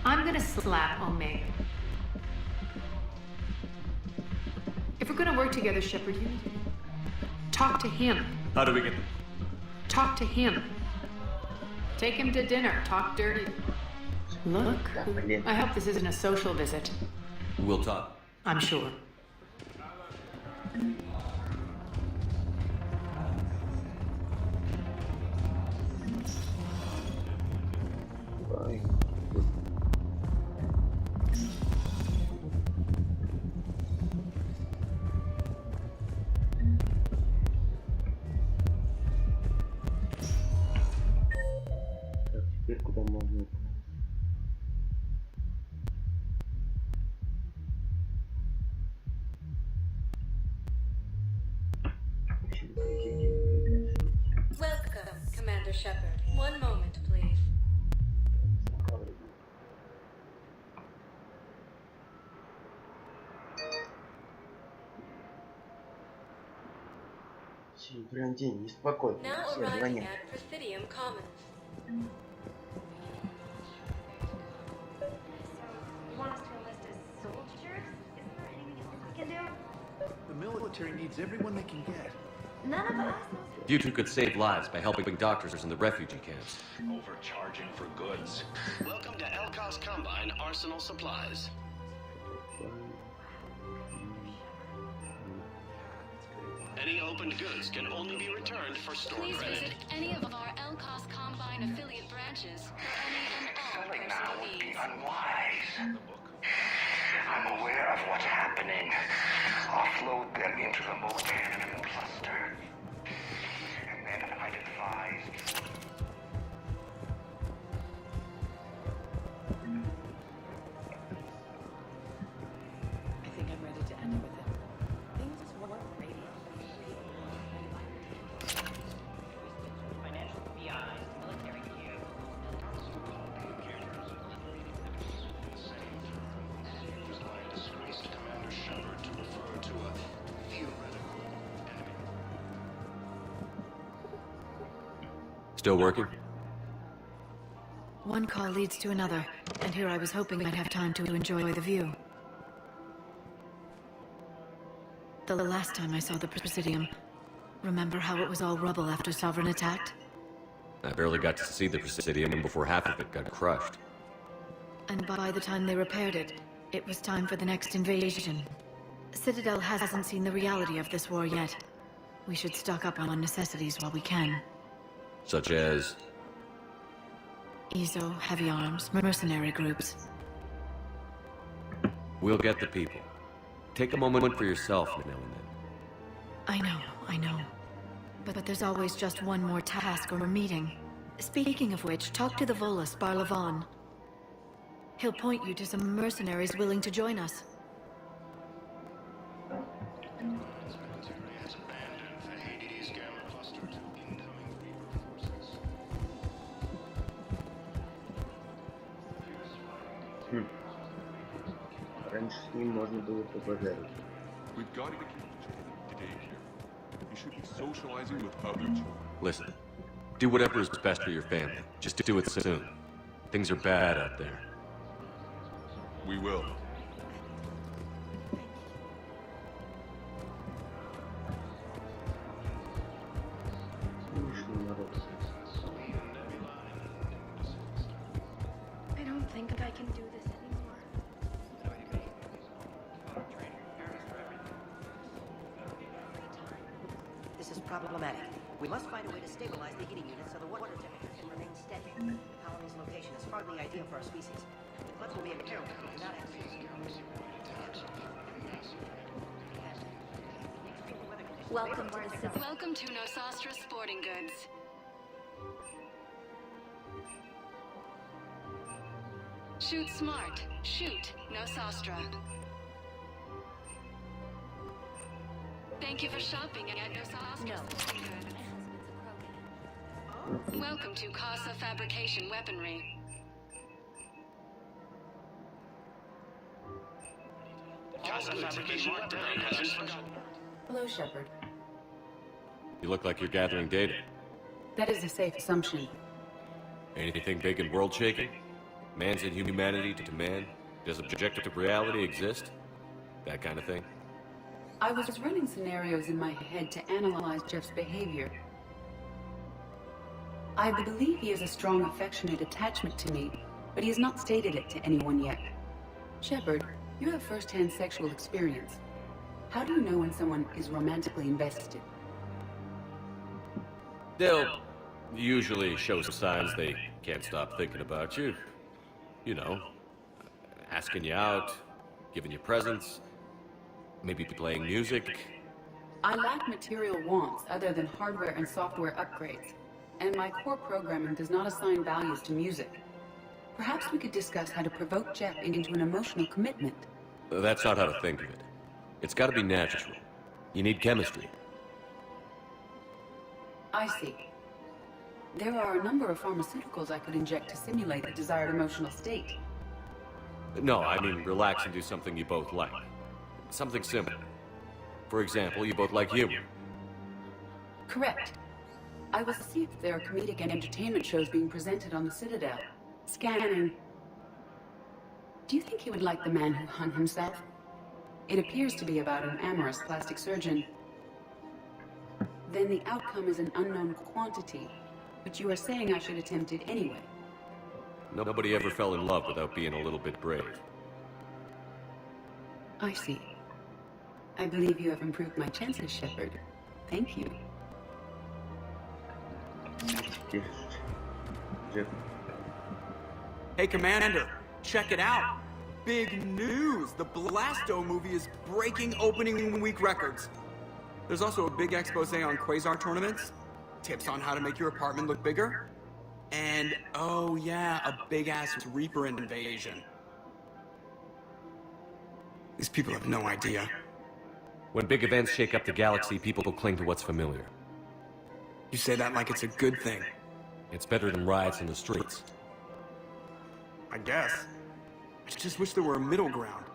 I'm gonna slap Omega. If we're gonna work together, Shepard, you need to talk to him. How do we get... Talk to him. Take him to dinner. Talk dirty. Look. I hope this isn't a social visit. We'll talk. I'm sure. Теперь куда можно? Welcome, Commander Shepard. One moment, please. Прям день неспокойный. Now Все arriving звонят. at Presidium Commons. You want us to enlist as soldiers? Isn't there anything else we can do? The military needs everyone they can get. None of us? You two could save lives by helping doctors in the refugee camps. Overcharging for goods. Welcome to Elkos Combine Arsenal Supplies. Any opened goods can only be returned for store Please credit. visit any of our Elkos Combine affiliate branches for any and all Selling now personal would be needs. unwise. I'm aware of what's happening. Offload them into the Motan cluster. And then I'd advise... I think I'm ready to end it with it. Things just weren't ready. Financial PIs, military gear. Disgraced Commander Shepard to refer to a theoretical enemy. Still working? One call leads to another, and here I was hoping I'd have time to enjoy the view. The last time I saw the Presidium, remember how it was all rubble after Sovereign attacked? I barely got to see the Presidium before half of it got crushed. And by the time they repaired it, it was time for the next invasion. Citadel hasn't seen the reality of this war yet. We should stock up on necessities while we can. Such as... ESO, heavy arms, mercenary groups. We'll get the people. Take a moment for yourself now and then. I know. But there's always just one more task or meeting. Speaking of which, talk to the Volus, Barlavan. He'll point you to some mercenaries willing to join us. Раньше с ним можно было побазарить. We've got to get today here. You should be socializing with others. Listen, do whatever is best for your family. Just do it soon. Things are bad out there. We will. I don't think I can do this anymore. This is problematic. We must find a way to stabilize the heating unit so the water temperature can remain steady. The colony's location is hardly ideal for our species. The floods will be a material Welcome to the city. Welcome to Nosastra Sporting Goods. Shoot smart. Shoot Nosastra. Thank you for shopping at Nosastra Sporting Goods. Welcome to Casa Fabrication Weaponry. Casa Fabrication Weaponry has been forgotten. Hello, Shepard. You look like you're gathering data. That is a safe assumption. Anything big and world-shaking? Man's inhumanity to man? Does objective reality exist? That kind of thing? I was running scenarios in my head to analyze Jeff's behavior. I believe he has a strong affectionate attachment to me, but he has not stated it to anyone yet. Shepard, you have first-hand sexual experience. How do you know when someone is romantically invested? They'll usually show signs they can't stop thinking about you. You know, asking you out, giving you presents, maybe playing music. I lack material wants other than hardware and software upgrades, and my core programming does not assign values to music. Perhaps we could discuss how to provoke Jeff into an emotional commitment. That's not how to think of it. It's got to be natural. You need chemistry. I see. There are a number of pharmaceuticals I could inject to simulate the desired emotional state. No, I mean relax and do something you both like. Something simple. For example, you both like humor. Correct. I will see if there are comedic and entertainment shows being presented on the Citadel. Scanning. Do you think he would like The Man Who Hung Himself? It appears to be about an amorous plastic surgeon. Then the outcome is an unknown quantity, but you are saying I should attempt it anyway. Nobody ever fell in love without being a little bit brave. I see. I believe you have improved my chances, Shepard. Thank you. Hey, Commander, check it out. Big news! The Blasto movie is breaking opening week records. There's also a big expose on Quasar tournaments, tips on how to make your apartment look bigger, and, oh yeah, a big-ass Reaper invasion. These people have no idea. When big events shake up the galaxy, people will cling to what's familiar. You say that like it's a good thing. It's better than riots in the streets. I guess. I just wish there were a middle ground.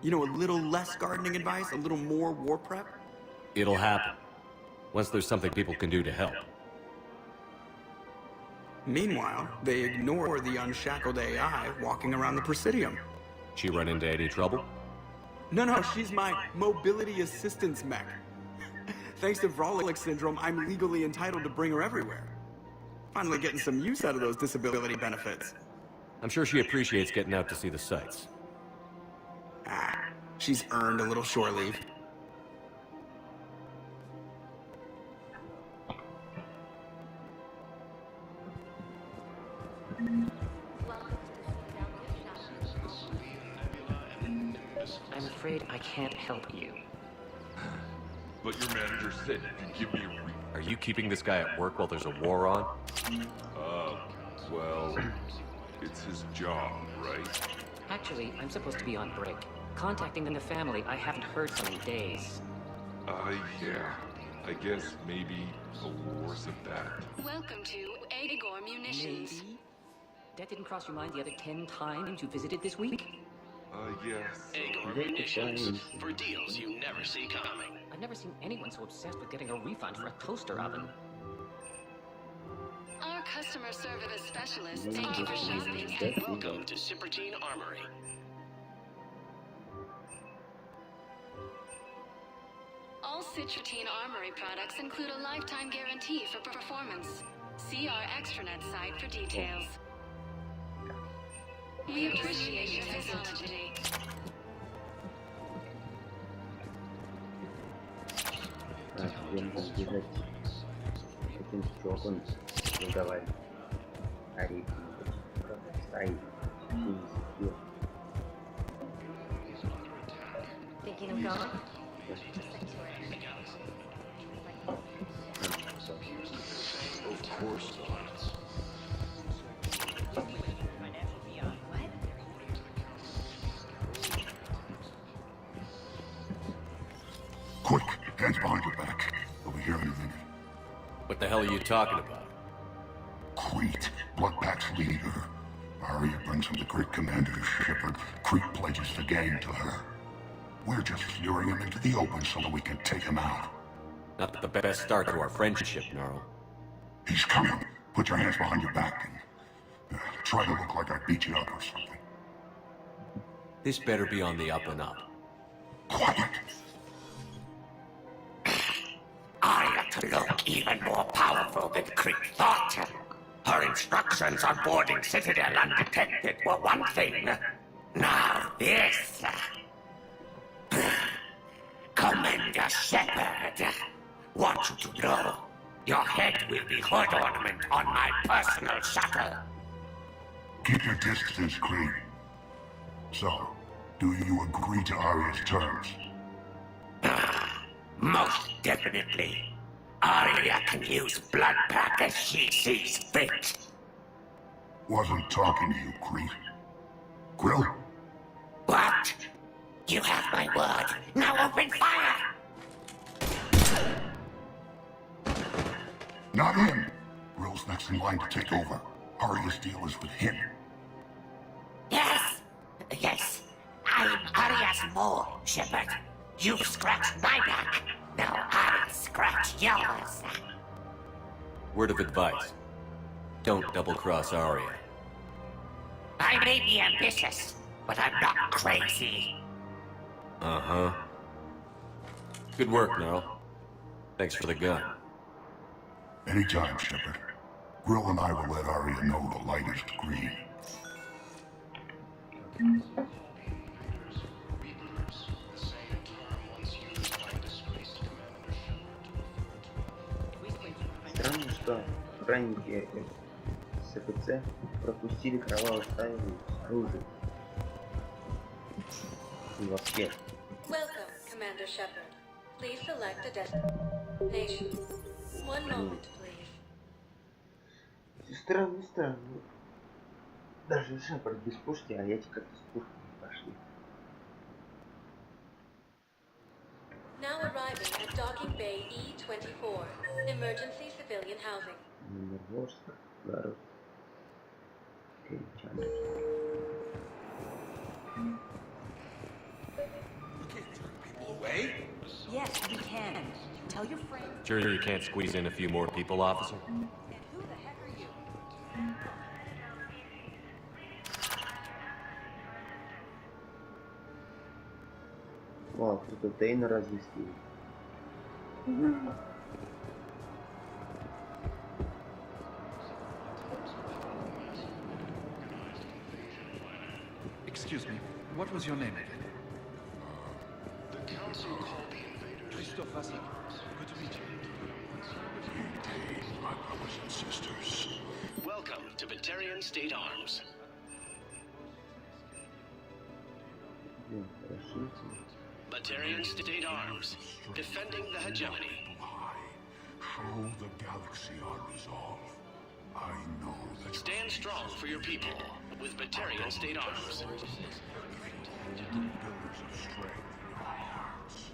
You know, a little less gardening advice, a little more war prep. It'll happen. Once there's something people can do to help. Meanwhile, they ignore the unshackled AI walking around the Presidium. She run into any trouble? No, she's my mobility assistance mech. Thanks to Vrolic syndrome, I'm legally entitled to bring her everywhere. Finally getting some use out of those disability benefits. I'm sure she appreciates getting out to see the sights. Ah, she's earned a little shore leave. I'm afraid I can't help you. But your manager said you could give me a Are you keeping this guy at work while there's a war on? Well, it's his job, right? Actually, I'm supposed to be on break. Contacting the family I haven't heard from in days. Yeah. I guess maybe a war's at that. Welcome to Agor Munitions. Maybe? That didn't cross your mind the other 10 times you visited this week? Yes. Agor Munitions, for deals you never see coming. I've never seen anyone so obsessed with getting a refund for a toaster oven. Our customer service specialist, thank you for shopping and Welcome to Cipertine Armory. all Citrotine Armory products include a lifetime guarantee for performance. See our extranet site for details. We appreciate your technology. Будем разбирать этим стёком разговаривать о ритме, как стоит физически. Thinking of going? course not. Quick, hands behind your back. We'll be here in a minute. What the hell are you talking about? Crete, Bloodpack's leader. Arya brings him the great commander Shepard. Crete pledges the gang to her. We're just luring him into the open so that we can take him out. Not the best start to our friendship, Gnarl. He's coming. Put your hands behind your back and try to look like I beat you up or something. This better be on the up and up. Quiet. Arya to look even more powerful than Crete thought. Her instructions on boarding Citadel undetected were one thing. Now this... Commander Shepard, want you to know, your head will be hood ornament on my personal shuttle. Keep your distance, Crete. So, do you agree to Arya's terms? Most definitely. Arya can use Bloodpack as she sees fit. Wasn't talking to you, Crete. Grill? What? You have my word. Now open fire! Not him. Grill's next in line to take over. Arya's deal is with him. Yes. Yes. I'm Arya's mole, Shepard. You've scratched my back. Now I'll scratch yours. Word of advice. Don't double-cross Arya. I may be ambitious, but I'm not crazy. Uh-huh. Good work, Gnarl. Thanks for the gun. Anytime, Shepard. Grill and I will let Arya know the light is green. Странно, что охранники СПЦ пропустили кровавую стаю оружия. И вообще. Welcome, Commander Shepard. Please select a destination. One moment, please. Странно, странно. Даже Шепард без пушки, а эти как-то с пушками пошли. Now arriving at Docking Bay E-24, emergency civilian housing. Нервозно, народ. Away? Yes, you can. Tell your friends. Sure you can't squeeze in a few more people, officer? And who the heck are you? Вау, кто-то Тейна разъяснил. Excuse me, what was your name again? The council called the invaders. Christophe Vassik. Good to meet you. My brothers and sisters. Welcome to Batarian State Arms. Batarian State Arms, defending the hegemony. Show the galaxy our resolve. I know that. Stand strong for your people with Batarian State Arms. Pillars of strength in your hearts.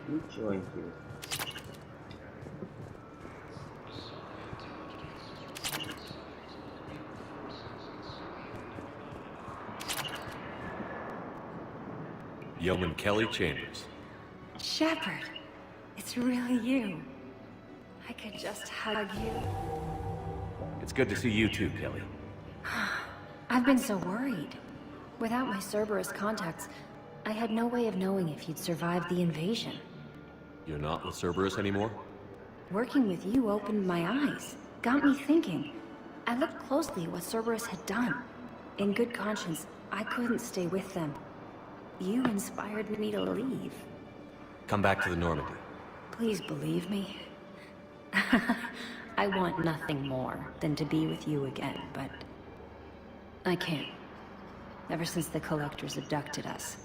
Ничего интересного. Yeoman Kelly Chambers. Shepard, it's really you. I could just hug you. It's good to see you too, Kelly. I've been so worried. Without my Cerberus contacts, I had no way of knowing if you'd survived the invasion. You're not with Cerberus anymore? Working with you opened my eyes, got me thinking. I looked closely at what Cerberus had done. In good conscience, I couldn't stay with them. You inspired me to leave. Come back to the Normandy. Please believe me. I want nothing more than to be with you again, but I can't. ever since the Collectors abducted us.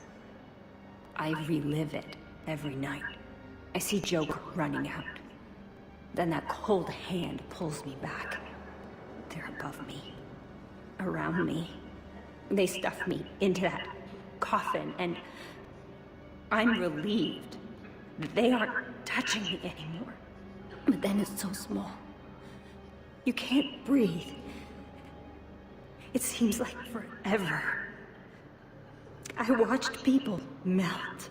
I relive it every night. I see Joker running out. Then that cold hand pulls me back. They're above me. Around me. They stuff me into that coffin, and I'm relieved that they aren't touching me anymore. But then it's so small. You can't breathe. It seems like forever. I watched people melt.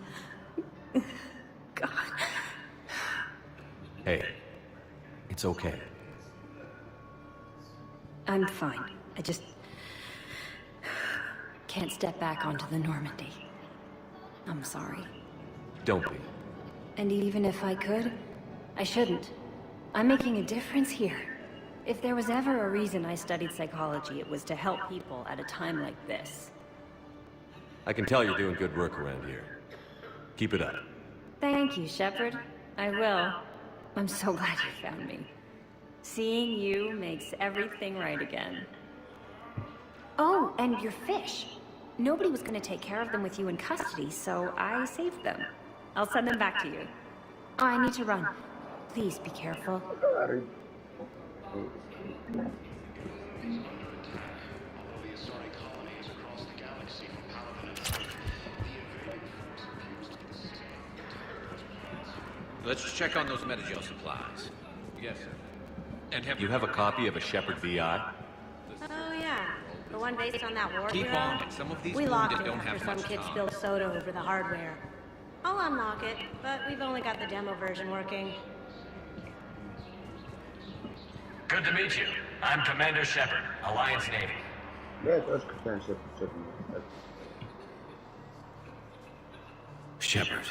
God. Hey, it's okay. I'm fine. I just can't step back onto the Normandy. I'm sorry. Don't be. And even if I could, I shouldn't. I'm making a difference here. If there was ever a reason I studied psychology, it was to help people at a time like this. I can tell you're doing good work around here. Keep it up. Thank you, Shepard. I will. I'm so glad you found me. Seeing you makes everything right again. Oh, and your fish. Nobody was going to take care of them with you in custody, so I saved them. I'll send them back to you. Oh, I need to run. Please be careful. Let's check on those Metagel supplies. Yes, sir. And You have a copy of a Shepard VI? Oh yeah, the one based on that war Keep hero? on it. Some of these We locked wounded it don't have after some much kid time. spilled soda over the hardware. I'll unlock it, but we've only got the demo version working. Good to meet you. I'm Commander Shepard, Alliance Navy. Я тоже капитан Шепард. Shepard.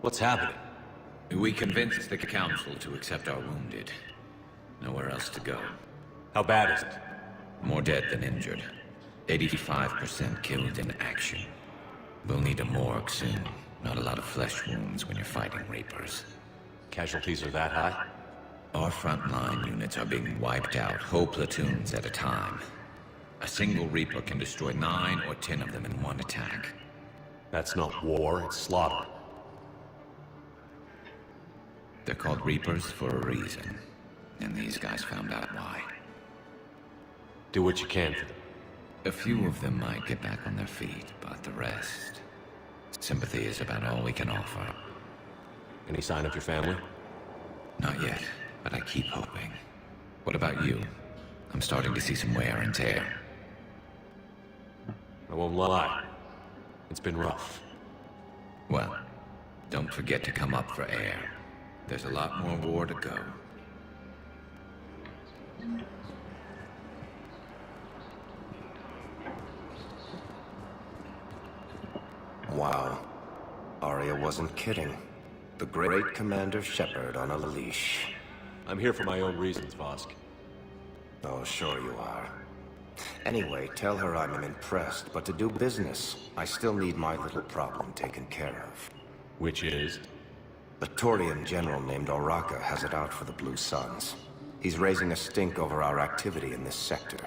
What's happening? We convinced the Council to accept our wounded. Nowhere else to go. How bad is it? More dead than injured. 85% killed in action. We'll need a morgue soon. Not a lot of flesh wounds when you're fighting Reapers. Casualties are that high? Our frontline units are being wiped out, whole platoons at a time. A single Reaper can destroy 9 or 10 of them in one attack. That's not war, it's slaughter. They're called Reapers for a reason. And these guys found out why. Do what you can for them. A few of them might get back on their feet, but the rest... Sympathy is about all we can offer. Any sign of your family? Not yet, but I keep hoping. What about you? I'm starting to see some wear and tear. I won't lie. It's been rough. Well, don't forget to come up for air. There's a lot more war to go. Wow. Arya wasn't kidding. The great Commander Shepard on a leash. I'm here for my own reasons, Vosk. Oh, sure you are. Anyway, tell her I'm impressed, but to do business, I still need my little problem taken care of. Which is? A Turian general named Oraka has it out for the Blue Suns. He's raising a stink over our activity in this sector.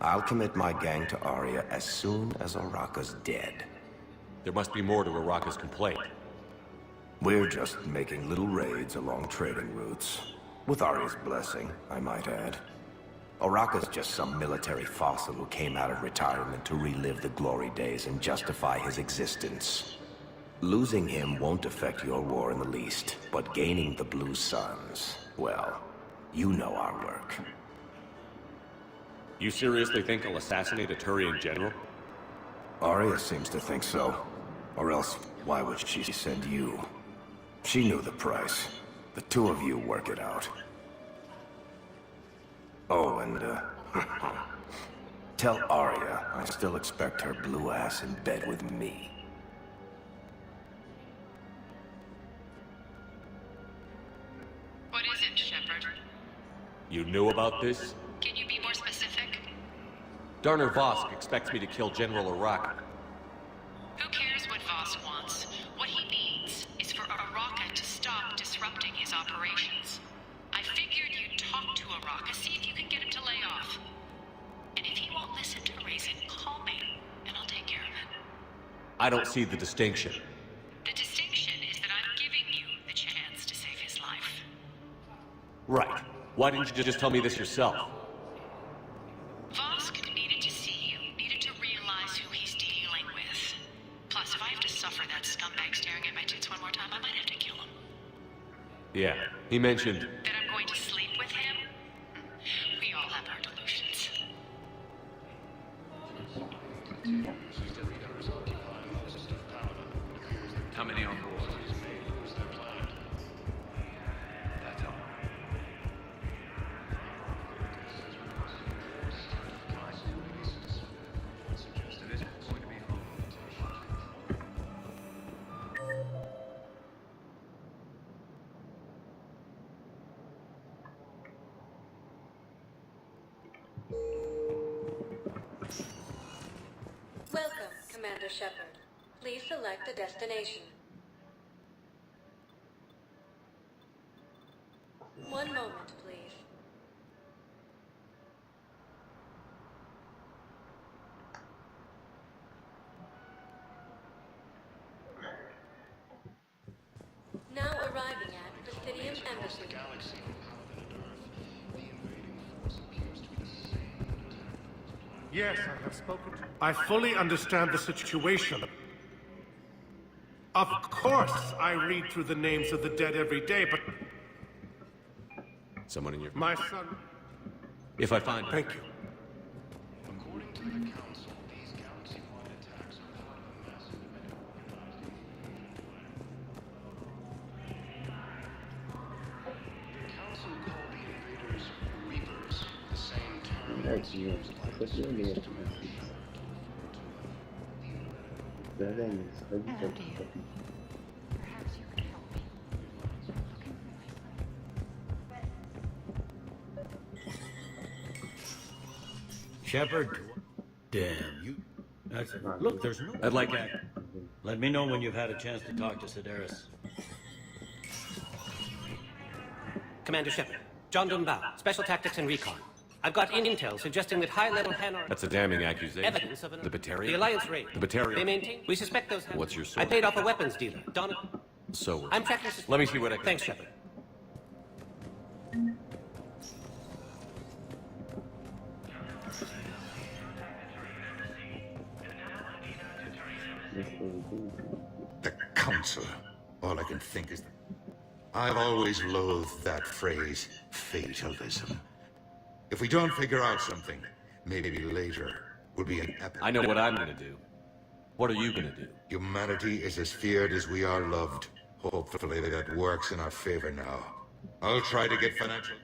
I'll commit my gang to Arya as soon as Oraka's dead. There must be more to Oraka's complaint. We're just making little raids along trading routes. With Arya's blessing, I might add. Oraka's just some military fossil who came out of retirement to relive the glory days and justify his existence. Losing him won't affect your war in the least, but gaining the Blue Suns, well, you know our work. You seriously think I'll assassinate a Turian general? Arya seems to think so. Or else, why would she send you? She knew the price. The two of you work it out. Oh, and, tell Arya I still expect her blue ass in bed with me. What is it, Shepard? You knew about this? Can you be more specific? Darner Vosk expects me to kill General Oraka. Who cares what Voss wants? What he needs is for Oraka to stop disrupting his operations. I figured you'd talk to Oraka, see if you can get him to lay off. And if he won't listen I don't see the distinction. The distinction is that I'm giving you the chance to save his life. Right. Why didn't you just tell me this yourself? Vosk needed to see you, needed to realize who he's dealing with. Plus, if I have to suffer that scumbag staring at my tits one more time, I might have to kill him. Yeah, he mentioned... That I'm going to sleep with him? We all have our delusions. How many on board? That's all. Welcome, Commander Shepard. Please select a destination. One moment, please. Now arriving at Presidium Embassy. Yes, I have spoken to... I fully understand the situation. Of course, I read through the names of the dead every day, but... Someone in your... My son... If I find... Thank you. According to the Council, these galaxy-wide attacks are part of a massive The Council called the invaders Reapers, the same term that's used by the service to Задание сходить от Shepard, damn you. That's it. Look, there's no. I'd like that. Let me know when you've had a chance to talk to Sedaris. Commander Shepard, John Dunbar, Special Tactics and Recon. I've got intel suggesting that high-level Hanar... That's a damning accusation. Evidence of The Batarian? The Alliance raid. The Batarian? They maintain... We suspect those... What's your source? I paid off a weapons dealer, Don... So... I'm tracking... Let me see what I can... Thanks, Shepard. The Council. All I can think is... I've always loathed that phrase, fatalism. If we don't figure out something, maybe later will be an epic... I know what I'm gonna do. What are you gonna do? Humanity is as feared as we are loved. Hopefully that works in our favor now. I'll try to get financial...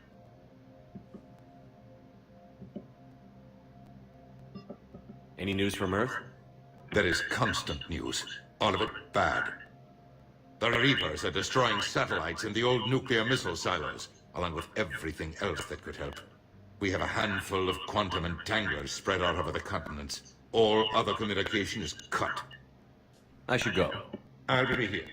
Any news from Earth? There is constant news. All of it bad. The Reapers are destroying satellites in the old nuclear missile silos, along with everything else that could help. We have a handful of quantum entanglers spread out over the continents. All other communication is cut. I should go. I'll be here.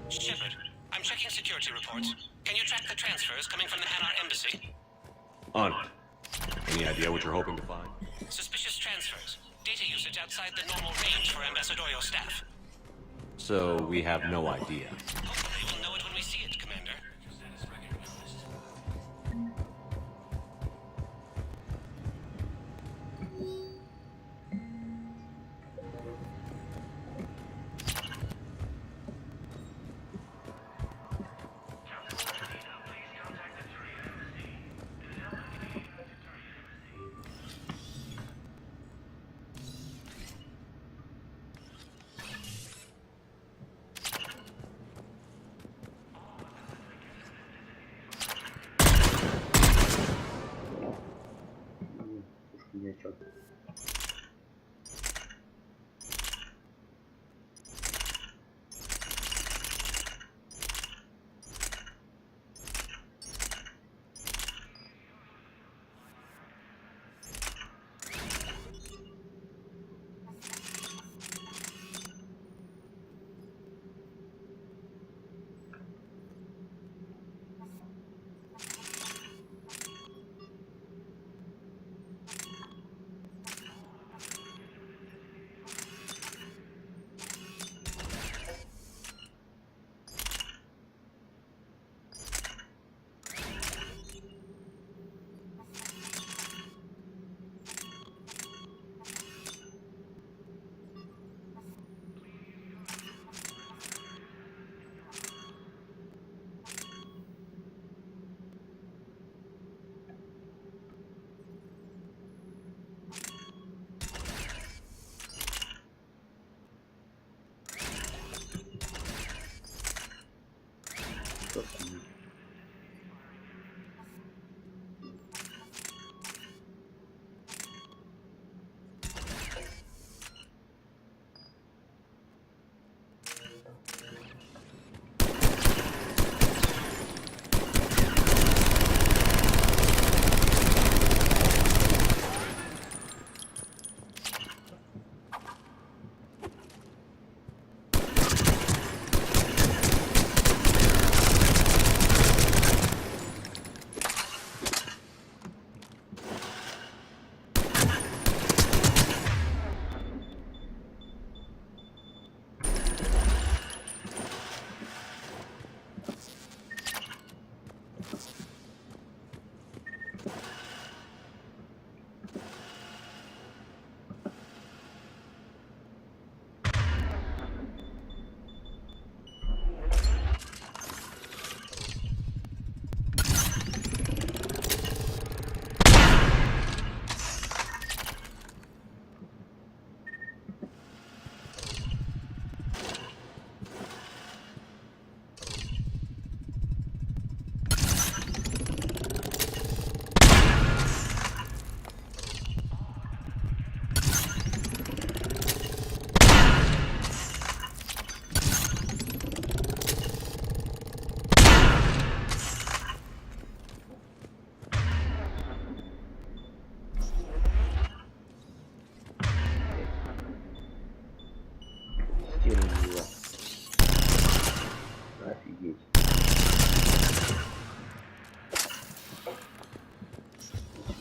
Shepard, I'm checking security reports. Can you track the transfers coming from the Hanar embassy? On it. Any idea what you're hoping to find? Suspicious transfers. Data usage outside the normal range for ambassadorial staff. So we have no idea. Hopefully we'll know it when we see it, Commander.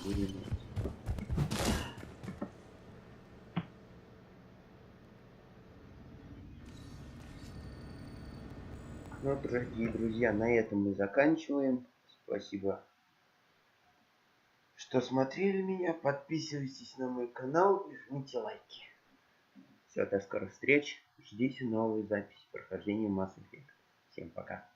вырезать. Ну, дорогие друзья, на этом мы заканчиваем. Спасибо, что смотрели меня. Подписывайтесь на мой канал и жмите лайки. Все, до скорых встреч. Ждите новые записи прохождения Mass Effect. Всем пока.